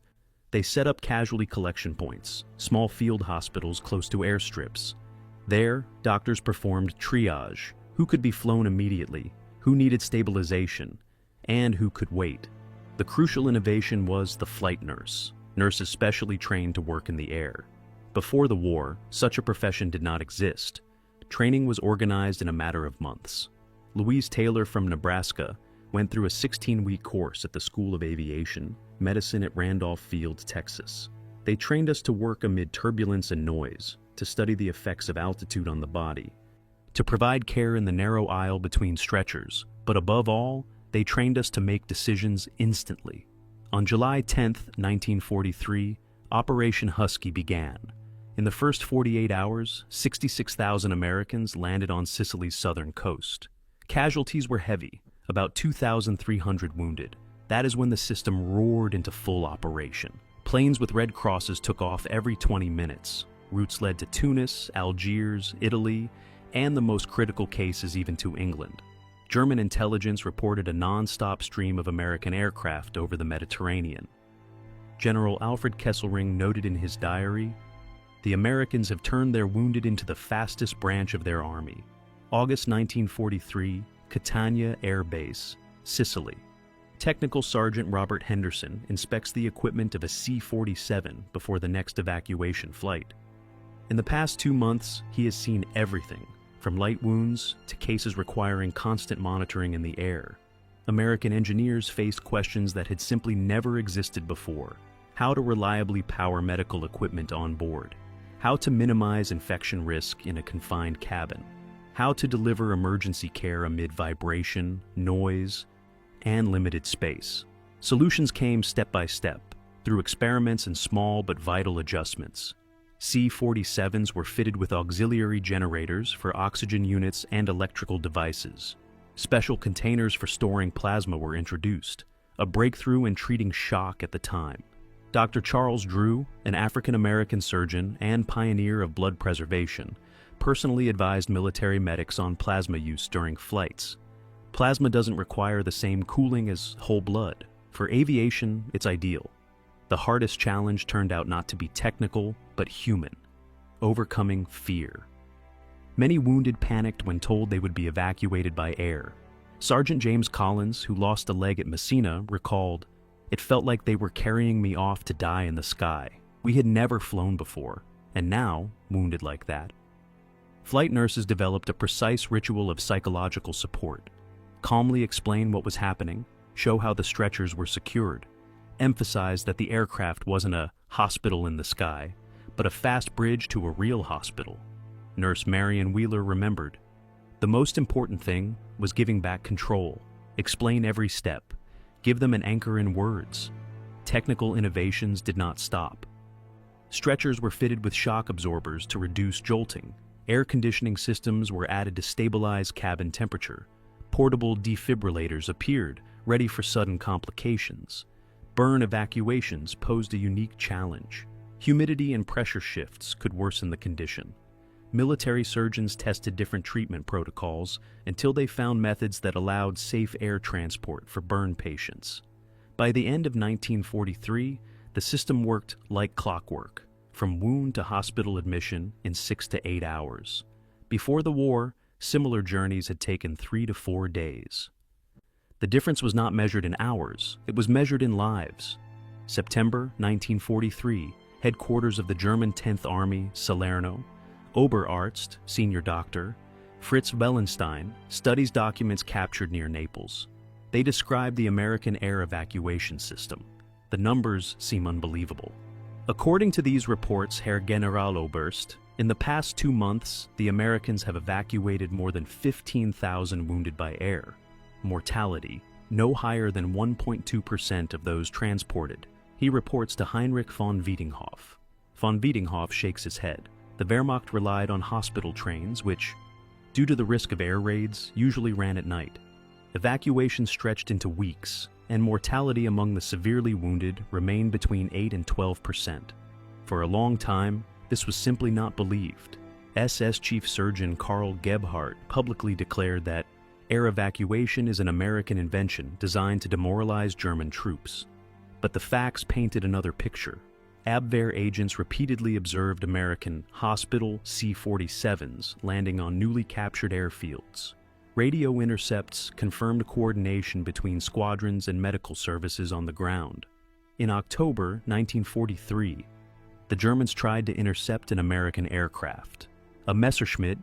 they set up casualty collection points, small field hospitals close to airstrips. There, doctors performed triage: who could be flown immediately, who needed stabilization, and who could wait. The crucial innovation was the flight nurse, nurses specially trained to work in the air. Before the war, such a profession did not exist. Training was organized in a matter of months. Louise Taylor from Nebraska went through a 16-week course at the School of Aviation, Medicine at Randolph Field, Texas. They trained us to work amid turbulence and noise, to study the effects of altitude on the body, to provide care in the narrow aisle between stretchers, but above all, they trained us to make decisions instantly. On July 10, 1943, Operation Husky began. In the first 48 hours, 66,000 Americans landed on Sicily's southern coast. Casualties were heavy, about 2,300 wounded. That is when the system roared into full operation. Planes with Red Crosses took off every 20 minutes. Routes led to Tunis, Algiers, Italy, and the most critical cases even to England. German intelligence reported a non-stop stream of American aircraft over the Mediterranean. General Alfred Kesselring noted in his diary, "The Americans have turned their wounded into the fastest branch of their army." August 1943, Catania Air Base, Sicily. Technical Sergeant Robert Henderson inspects the equipment of a C-47 before the next evacuation flight. In the past 2 months, he has seen everything, from light wounds to cases requiring constant monitoring in the air. American engineers faced questions that had simply never existed before: how to reliably power medical equipment on board, how to minimize infection risk in a confined cabin, how to deliver emergency care amid vibration, noise, and limited space. Solutions came step by step, through experiments and small but vital adjustments. C-47s were fitted with auxiliary generators for oxygen units and electrical devices. Special containers for storing plasma were introduced, a breakthrough in treating shock at the time. Dr. Charles Drew, an African-American surgeon and pioneer of blood preservation, personally advised military medics on plasma use during flights. Plasma doesn't require the same cooling as whole blood. For aviation, it's ideal. The hardest challenge turned out not to be technical, but human: overcoming fear. Many wounded panicked when told they would be evacuated by air. Sergeant James Collins, who lost a leg at Messina, recalled, "It felt like they were carrying me off to die in the sky. We had never flown before, and now, wounded like that." Flight nurses developed a precise ritual of psychological support: calmly explain what was happening, show how the stretchers were secured, emphasize that the aircraft wasn't a hospital in the sky, but a fast bridge to a real hospital. Nurse Marion Wheeler remembered, "The most important thing was giving back control. Explain every step. Give them an anchor in words." Technical innovations did not stop. Stretchers were fitted with shock absorbers to reduce jolting. Air conditioning systems were added to stabilize cabin temperature. Portable defibrillators appeared, ready for sudden complications. Burn evacuations posed a unique challenge. Humidity and pressure shifts could worsen the condition. military surgeons tested different treatment protocols until they found methods that allowed safe air transport for burn patients. By the end of 1943, the system worked like clockwork, from wound to hospital admission in 6 to 8 hours. Before the war, similar journeys had taken 3 to 4 days. The difference was not measured in hours, it was measured in lives. September 1943, headquarters of the German 10th Army, Salerno, Oberarzt, senior doctor, Fritz Wellenstein, studies documents captured near Naples. They describe the American air evacuation system. The numbers seem unbelievable. According to these reports, Herr Generaloberst, in the past 2 months, the Americans have evacuated more than 15,000 wounded by air. Mortality, no higher than 1.2% of those transported, he reports to Heinrich von Wiedinghoff. Von Wiedinghoff shakes his head. The Wehrmacht relied on hospital trains, which, due to the risk of air raids, usually ran at night. Evacuation stretched into weeks, and mortality among the severely wounded remained between 8 and 12%. For a long time, this was simply not believed. SS Chief Surgeon Karl Gebhardt publicly declared that air evacuation is an American invention designed to demoralize German troops. But the facts painted another picture. Abwehr agents repeatedly observed American hospital C-47s landing on newly captured airfields. Radio intercepts confirmed coordination between squadrons and medical services on the ground. In October 1943, the Germans tried to intercept an American aircraft. A Messerschmitt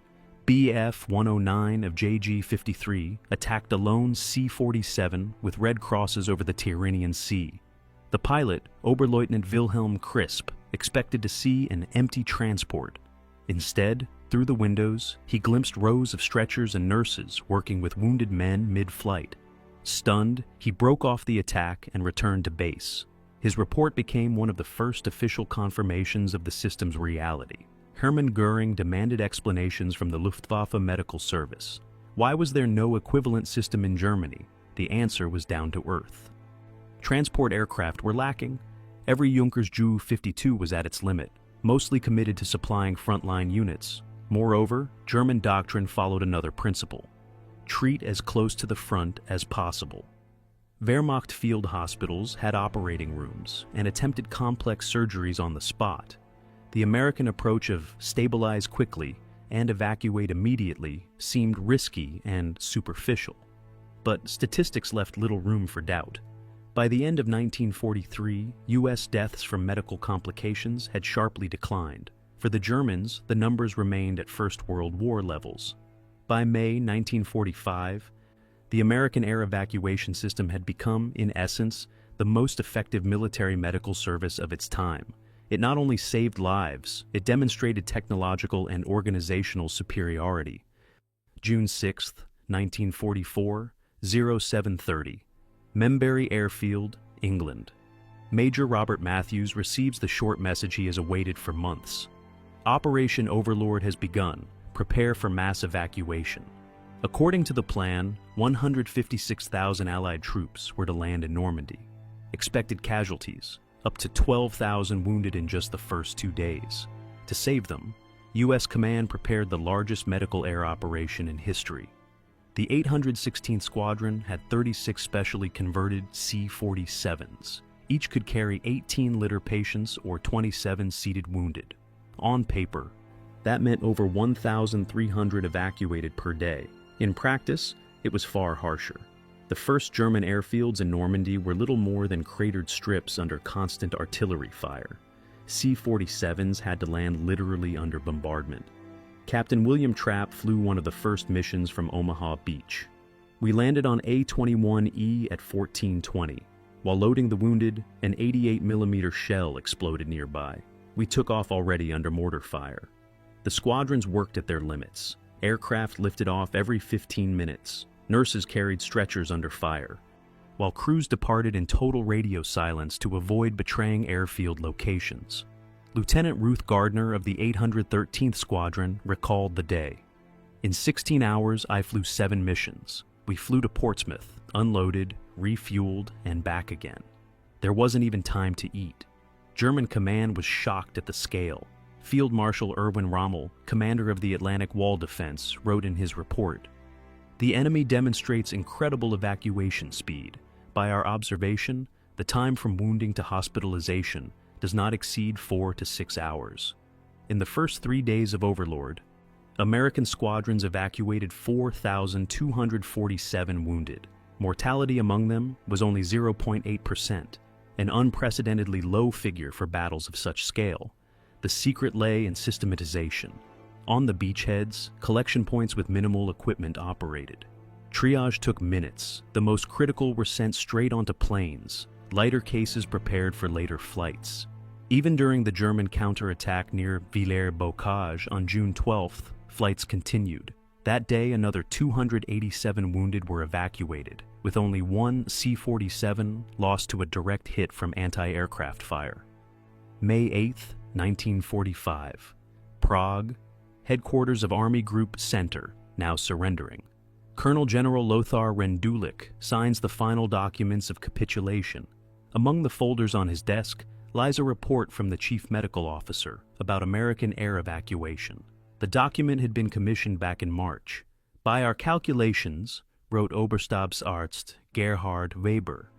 Bf-109 of JG-53 attacked a lone C-47 with red crosses over the Tyrrhenian Sea. The pilot, Oberleutnant Wilhelm Crisp, expected to see an empty transport. Instead, through the windows, he glimpsed rows of stretchers and nurses working with wounded men mid-flight. Stunned, he broke off the attack and returned to base. His report became one of the first official confirmations of the system's reality. Hermann Göring demanded explanations from the Luftwaffe Medical Service. Why was there no equivalent system in Germany? The answer was down to earth. Transport aircraft were lacking. Every Junkers Ju-52 was at its limit, mostly committed to supplying frontline units. Moreover, German doctrine followed another principle: treat as close to the front as possible. Wehrmacht field hospitals had operating rooms and attempted complex surgeries on the spot. The American approach of stabilize quickly and evacuate immediately seemed risky and superficial. But statistics left little room for doubt. By the end of 1943, U.S. deaths from medical complications had sharply declined. For the Germans, the numbers remained at First World War levels. By May 1945, the American air evacuation system had become, in essence, the most effective military medical service of its time. It not only saved lives, it demonstrated technological and organizational superiority. June 6, 1944, 0730. Membury Airfield, England. Major Robert Matthews receives the short message he has awaited for months. Operation Overlord has begun. Prepare for mass evacuation. According to the plan, 156,000 Allied troops were to land in Normandy. Expected casualties: up to 12,000 wounded in just the first 2 days. To save them, U.S. command prepared the largest medical air operation in history. The 816th Squadron had 36 specially converted C-47s. Each could carry 18-liter patients or 27 seated wounded. On paper, that meant over 1,300 evacuated per day. In practice, it was far harsher. The first German airfields in Normandy were little more than cratered strips under constant artillery fire. C-47s had to land literally under bombardment. Captain William Trapp flew one of the first missions from Omaha Beach. We landed on A-21E at 14:20. While loading the wounded, an 88mm shell exploded nearby. We took off already under mortar fire. The squadrons worked at their limits. Aircraft lifted off every 15 minutes. Nurses carried stretchers under fire, while crews departed in total radio silence to avoid betraying airfield locations. Lieutenant Ruth Gardner of the 813th Squadron recalled the day. In 16 hours, I flew 7 missions. We flew to Portsmouth, unloaded, refueled, and back again. There wasn't even time to eat. German command was shocked at the scale. Field Marshal Erwin Rommel, commander of the Atlantic Wall Defense, wrote in his report, "The enemy demonstrates incredible evacuation speed. By our observation, the time from wounding to hospitalization does not exceed 4 to 6 hours. In the first 3 days of Overlord, American squadrons evacuated 4,247 wounded. Mortality among them was only 0.8%, an unprecedentedly low figure for battles of such scale. The secret lay in systematization. On the beachheads, collection points with minimal equipment operated. Triage took minutes. The most critical were sent straight onto planes, lighter cases prepared for later flights. Even during the German counterattack near Villers-Bocage on June 12th, flights continued. That day, another 287 wounded were evacuated, with only one C-47 lost to a direct hit from anti-aircraft fire. May 8th, 1945. Prague, headquarters of Army Group Center, now surrendering. Colonel General Lothar Rendulic signs the final documents of capitulation. Among the folders on his desk lies a report from the chief medical officer about American air evacuation. The document had been commissioned back in March. "By our calculations," wrote Oberstabsarzt Gerhard Weber,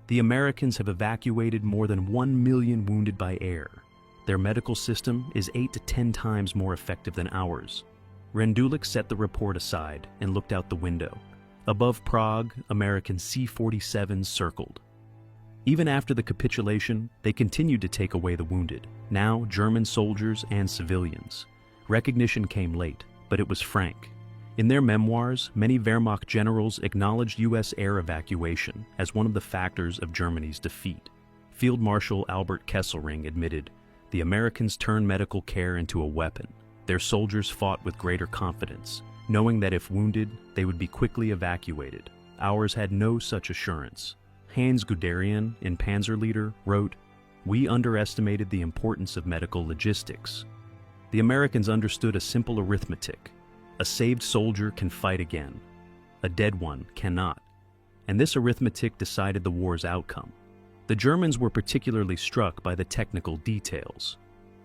"the Americans have evacuated more than 1 million wounded by air. Their medical system is 8 to 10 times more effective than ours." Rendulic set the report aside and looked out the window. Above Prague, American C-47s circled. Even after the capitulation, they continued to take away the wounded, now German soldiers and civilians. Recognition came late, but it was frank. In their memoirs, many Wehrmacht generals acknowledged U.S. air evacuation as one of the factors of Germany's defeat. Field Marshal Albert Kesselring admitted, "The Americans turned medical care into a weapon. Their soldiers fought with greater confidence, knowing that if wounded, they would be quickly evacuated. Ours had no such assurance." Hans Guderian, in Panzerleader, wrote, "We underestimated the importance of medical logistics. The Americans understood a simple arithmetic. A saved soldier can fight again. A dead one cannot. And this arithmetic decided the war's outcome." The Germans were particularly struck by the technical details.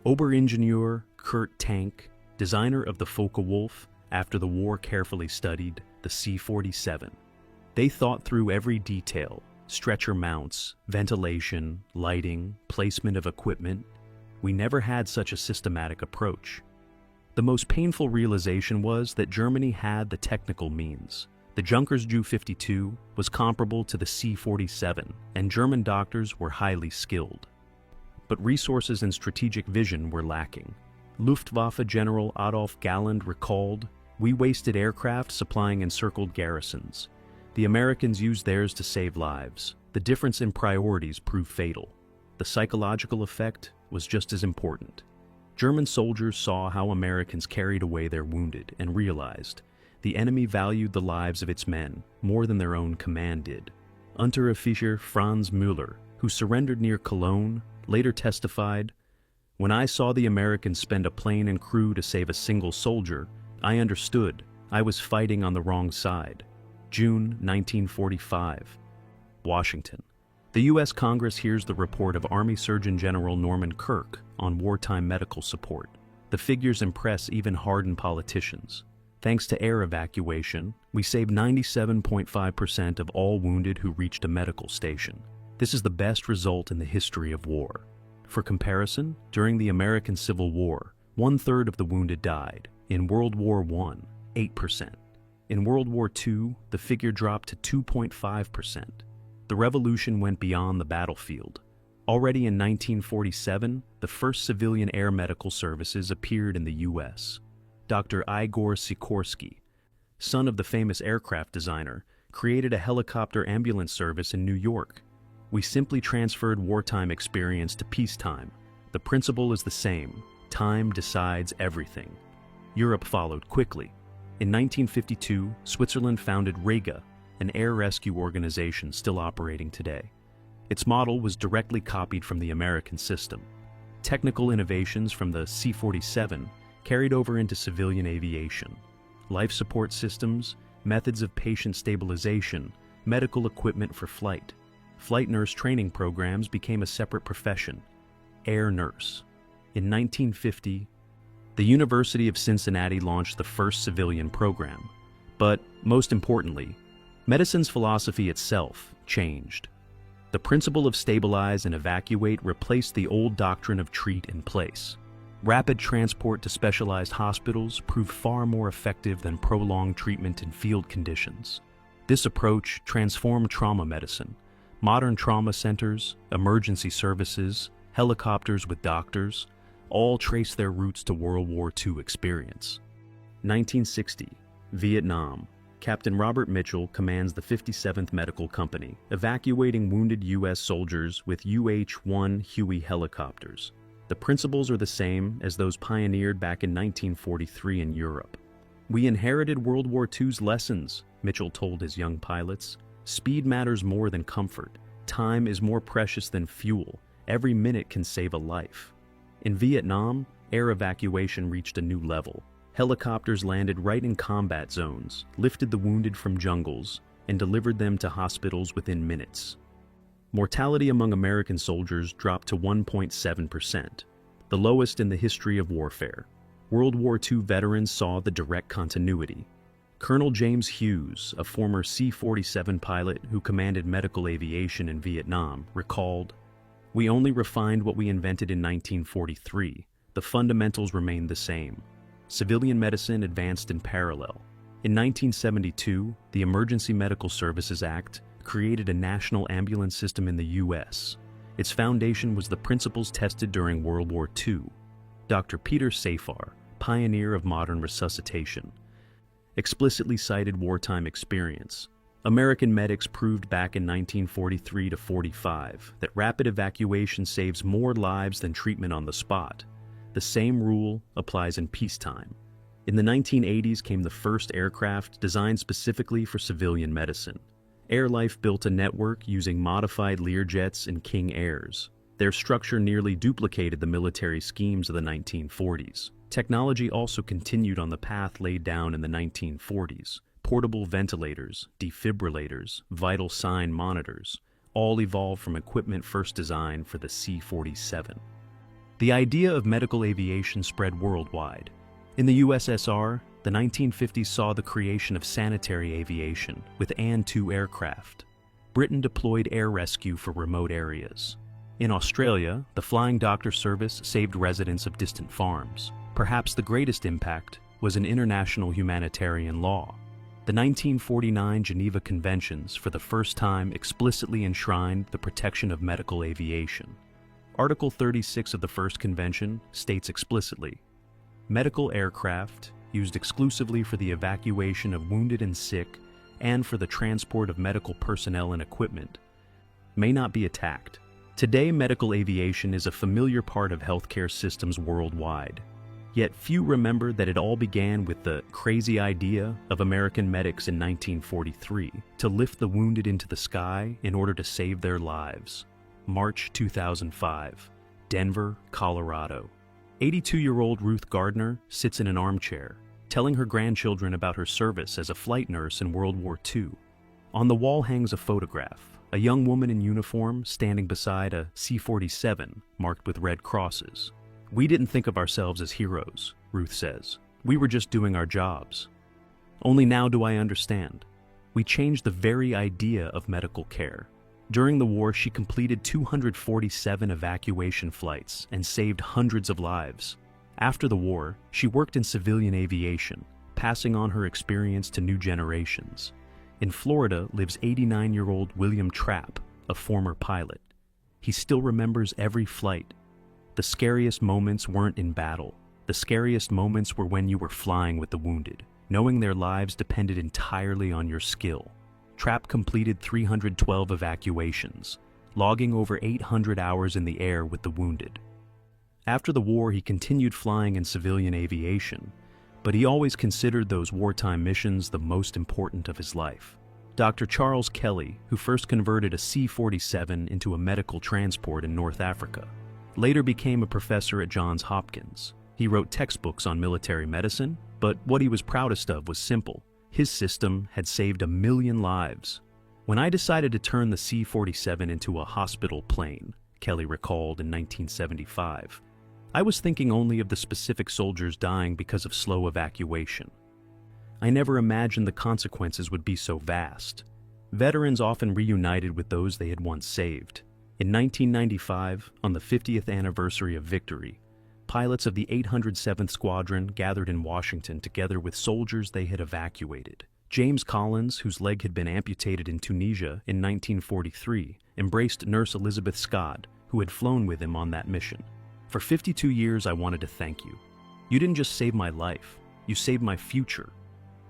Oberingenieur Kurt Tank, designer of the Focke-Wulf, after the war carefully studied the C-47. They thought through every detail: stretcher mounts, ventilation, lighting, placement of equipment. "We never had such a systematic approach." The most painful realization was that Germany had the technical means. The Junkers Ju-52 was comparable to the C-47, and German doctors were highly skilled. But resources and strategic vision were lacking. Luftwaffe General Adolf Galland recalled, "We wasted aircraft supplying encircled garrisons. The Americans used theirs to save lives. The difference in priorities proved fatal. The psychological effect was just as important." German soldiers saw how Americans carried away their wounded and realized the enemy valued the lives of its men more than their own command did. Unteroffizier Franz Müller, who surrendered near Cologne, later testified, "When I saw the Americans spend a plane and crew to save a single soldier, I understood I was fighting on the wrong side." June 1945. Washington. The U.S. Congress hears the report of Army Surgeon General Norman Kirk on wartime medical support. The figures impress even hardened politicians. Thanks to air evacuation, we saved 97.5% of all wounded who reached a medical station. This is the best result in the history of war. For comparison, during the American Civil War, 1/3 of the wounded died. In World War I, 8%. In World War II, the figure dropped to 2.5%. The revolution went beyond the battlefield. Already in 1947, the first civilian air medical services appeared in the U.S. Dr. Igor Sikorsky, son of the famous aircraft designer, created a helicopter ambulance service in New York. "We simply transferred wartime experience to peacetime. The principle is the same. Time decides everything." Europe followed quickly. In 1952, Switzerland founded Rega, an air rescue organization still operating today. Its model was directly copied from the American system. Technical innovations from the C-47 carried over into civilian aviation. Life support systems, methods of patient stabilization, medical equipment for flight. Flight nurse training programs became a separate profession, air nurse. In 1950, The University of Cincinnati launched the first civilian program. But, most importantly, medicine's philosophy itself changed. The principle of stabilize and evacuate replaced the old doctrine of treat in place. Rapid transport to specialized hospitals proved far more effective than prolonged treatment in field conditions. This approach transformed trauma medicine. Modern trauma centers, emergency services, helicopters with doctors, all trace their roots to World War II experience. 1960, Vietnam. Captain Robert Mitchell commands the 57th Medical Company, evacuating wounded U.S. soldiers with UH-1 Huey helicopters. The principles are the same as those pioneered back in 1943 in Europe. "We inherited World War II's lessons," Mitchell told his young pilots. "Speed matters more than comfort. Time is more precious than fuel. Every minute can save a life." In Vietnam, air evacuation reached a new level. Helicopters landed right in combat zones, lifted the wounded from jungles, and delivered them to hospitals within minutes. Mortality among American soldiers dropped to 1.7%, the lowest in the history of warfare. World War II veterans saw the direct continuity. Colonel James Hughes, a former C-47 pilot who commanded medical aviation in Vietnam, recalled, "We only refined what we invented in 1943. The fundamentals remained the same. Civilian medicine advanced in parallel. In 1972, the Emergency Medical Services Act created a national ambulance system in the U.S. Its foundation was the principles tested during World War II. Dr. Peter Safar, pioneer of modern resuscitation, explicitly cited wartime experience. American medics proved back in 1943 to 45 that rapid evacuation saves more lives than treatment on the spot. The same rule applies in peacetime. In the 1980s came the first aircraft designed specifically for civilian medicine. Airlife built a network using modified Learjets and King Airs. Their structure nearly duplicated the military schemes of the 1940s. Technology also continued on the path laid down in the 1940s. Portable ventilators, defibrillators, vital sign monitors, all evolved from equipment first designed for the C-47. The idea of medical aviation spread worldwide. In the USSR, the 1950s saw the creation of sanitary aviation with An-2 aircraft. Britain deployed air rescue for remote areas. In Australia, the Flying Doctor Service saved residents of distant farms. Perhaps the greatest impact was in international humanitarian law. The 1949 Geneva Conventions for the first time explicitly enshrined the protection of medical aviation. Article 36 of the first convention states explicitly, "Medical aircraft, used exclusively for the evacuation of wounded and sick and for the transport of medical personnel and equipment, may not be attacked." Today, medical aviation is a familiar part of healthcare systems worldwide. Yet few remember that it all began with the crazy idea of American medics in 1943 to lift the wounded into the sky in order to save their lives. March 2005, Denver, Colorado. 82-year-old Ruth Gardner sits in an armchair, telling her grandchildren about her service as a flight nurse in World War II. On the wall hangs a photograph, a young woman in uniform standing beside a C-47 marked with red crosses. "We didn't think of ourselves as heroes," Ruth says. "We were just doing our jobs. Only now do I understand. We changed the very idea of medical care." During the war, she completed 247 evacuation flights and saved hundreds of lives. After the war, she worked in civilian aviation, passing on her experience to new generations. In Florida lives 89-year-old William Trapp, a former pilot. He still remembers every flight. The scariest moments weren't in battle. The scariest moments were when you were flying with the wounded, knowing their lives depended entirely on your skill. Trapp completed 312 evacuations, logging over 800 hours in the air with the wounded. After the war, he continued flying in civilian aviation, but he always considered those wartime missions the most important of his life. Dr. Charles Kelly, who first converted a C-47 into a medical transport in North Africa, later became a professor at Johns Hopkins. He wrote textbooks on military medicine, but what he was proudest of was simple. His system had saved 1 million lives. "When I decided to turn the C-47 into a hospital plane," Kelly recalled in 1975, I was thinking only of the specific soldiers dying because of slow evacuation. I never imagined the consequences would be so vast. Veterans often reunited with those they had once saved. In 1995, on the 50th anniversary of victory, pilots of the 807th Squadron gathered in Washington together with soldiers they had evacuated. James Collins, whose leg had been amputated in Tunisia in 1943, embraced Nurse Elizabeth Scott, who had flown with him on that mission. For 52 years, I wanted to thank you. You didn't just save my life, you saved my future.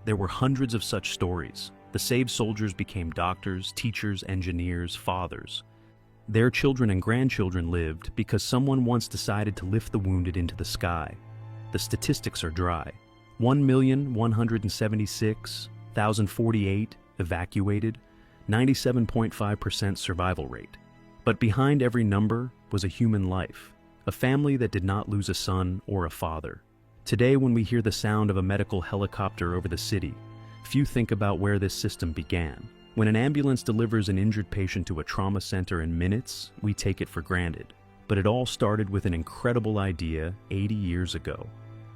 There were hundreds of such stories. The saved soldiers became doctors, teachers, engineers, fathers. Their children and grandchildren lived because someone once decided to lift the wounded into the sky. The statistics are dry. 1,176,048 evacuated, 97.5% survival rate. But behind every number was a human life, a family that did not lose a son or a father. Today, when we hear the sound of a medical helicopter over the city, few think about where this system began. When an ambulance delivers an injured patient to a trauma center in minutes, we take it for granted. But it all started with an incredible idea 80 years ago,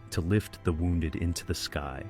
to lift the wounded into the sky.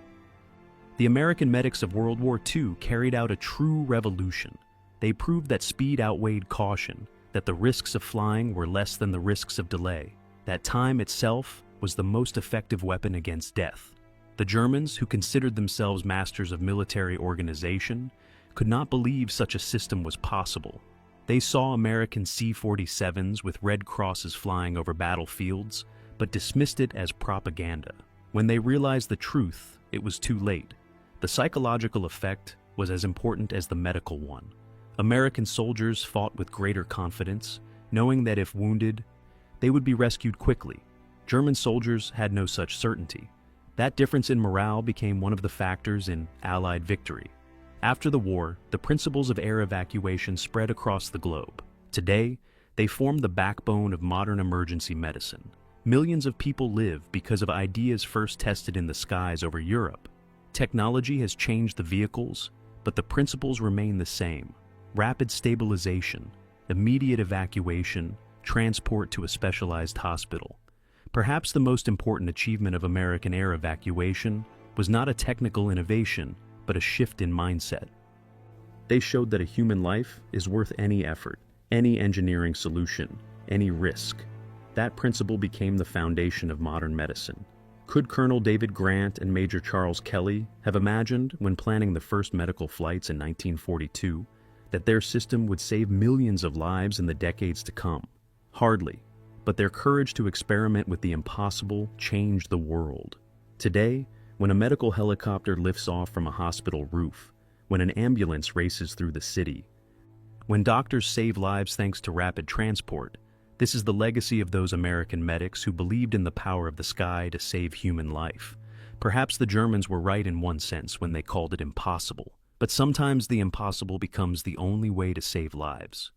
The American medics of World War II carried out a true revolution. They proved that speed outweighed caution, that the risks of flying were less than the risks of delay, that time itself was the most effective weapon against death. The Germans, who considered themselves masters of military organization, could not believe such a system was possible. They saw American C-47s with red crosses flying over battlefields, but dismissed it as propaganda. When they realized the truth, it was too late. The psychological effect was as important as the medical one. American soldiers fought with greater confidence, knowing that if wounded, they would be rescued quickly. German soldiers had no such certainty. That difference in morale became one of the factors in Allied victory. After the war, the principles of air evacuation spread across the globe. Today, they form the backbone of modern emergency medicine. Millions of people live because of ideas first tested in the skies over Europe. Technology has changed the vehicles, but the principles remain the same. Rapid stabilization, immediate evacuation, transport to a specialized hospital. Perhaps the most important achievement of American air evacuation was not a technical innovation, but a shift in mindset. They showed that a human life is worth any effort, any engineering solution, any risk. That principle became the foundation of modern medicine. Could Colonel David Grant and Major Charles Kelly have imagined, when planning the first medical flights in 1942, that their system would save millions of lives in the decades to come? Hardly, but their courage to experiment with the impossible changed the world. Today, when a medical helicopter lifts off from a hospital roof, when an ambulance races through the city, when doctors save lives thanks to rapid transport, this is the legacy of those American medics who believed in the power of the sky to save human life. Perhaps the Germans were right in one sense when they called it impossible, but sometimes the impossible becomes the only way to save lives.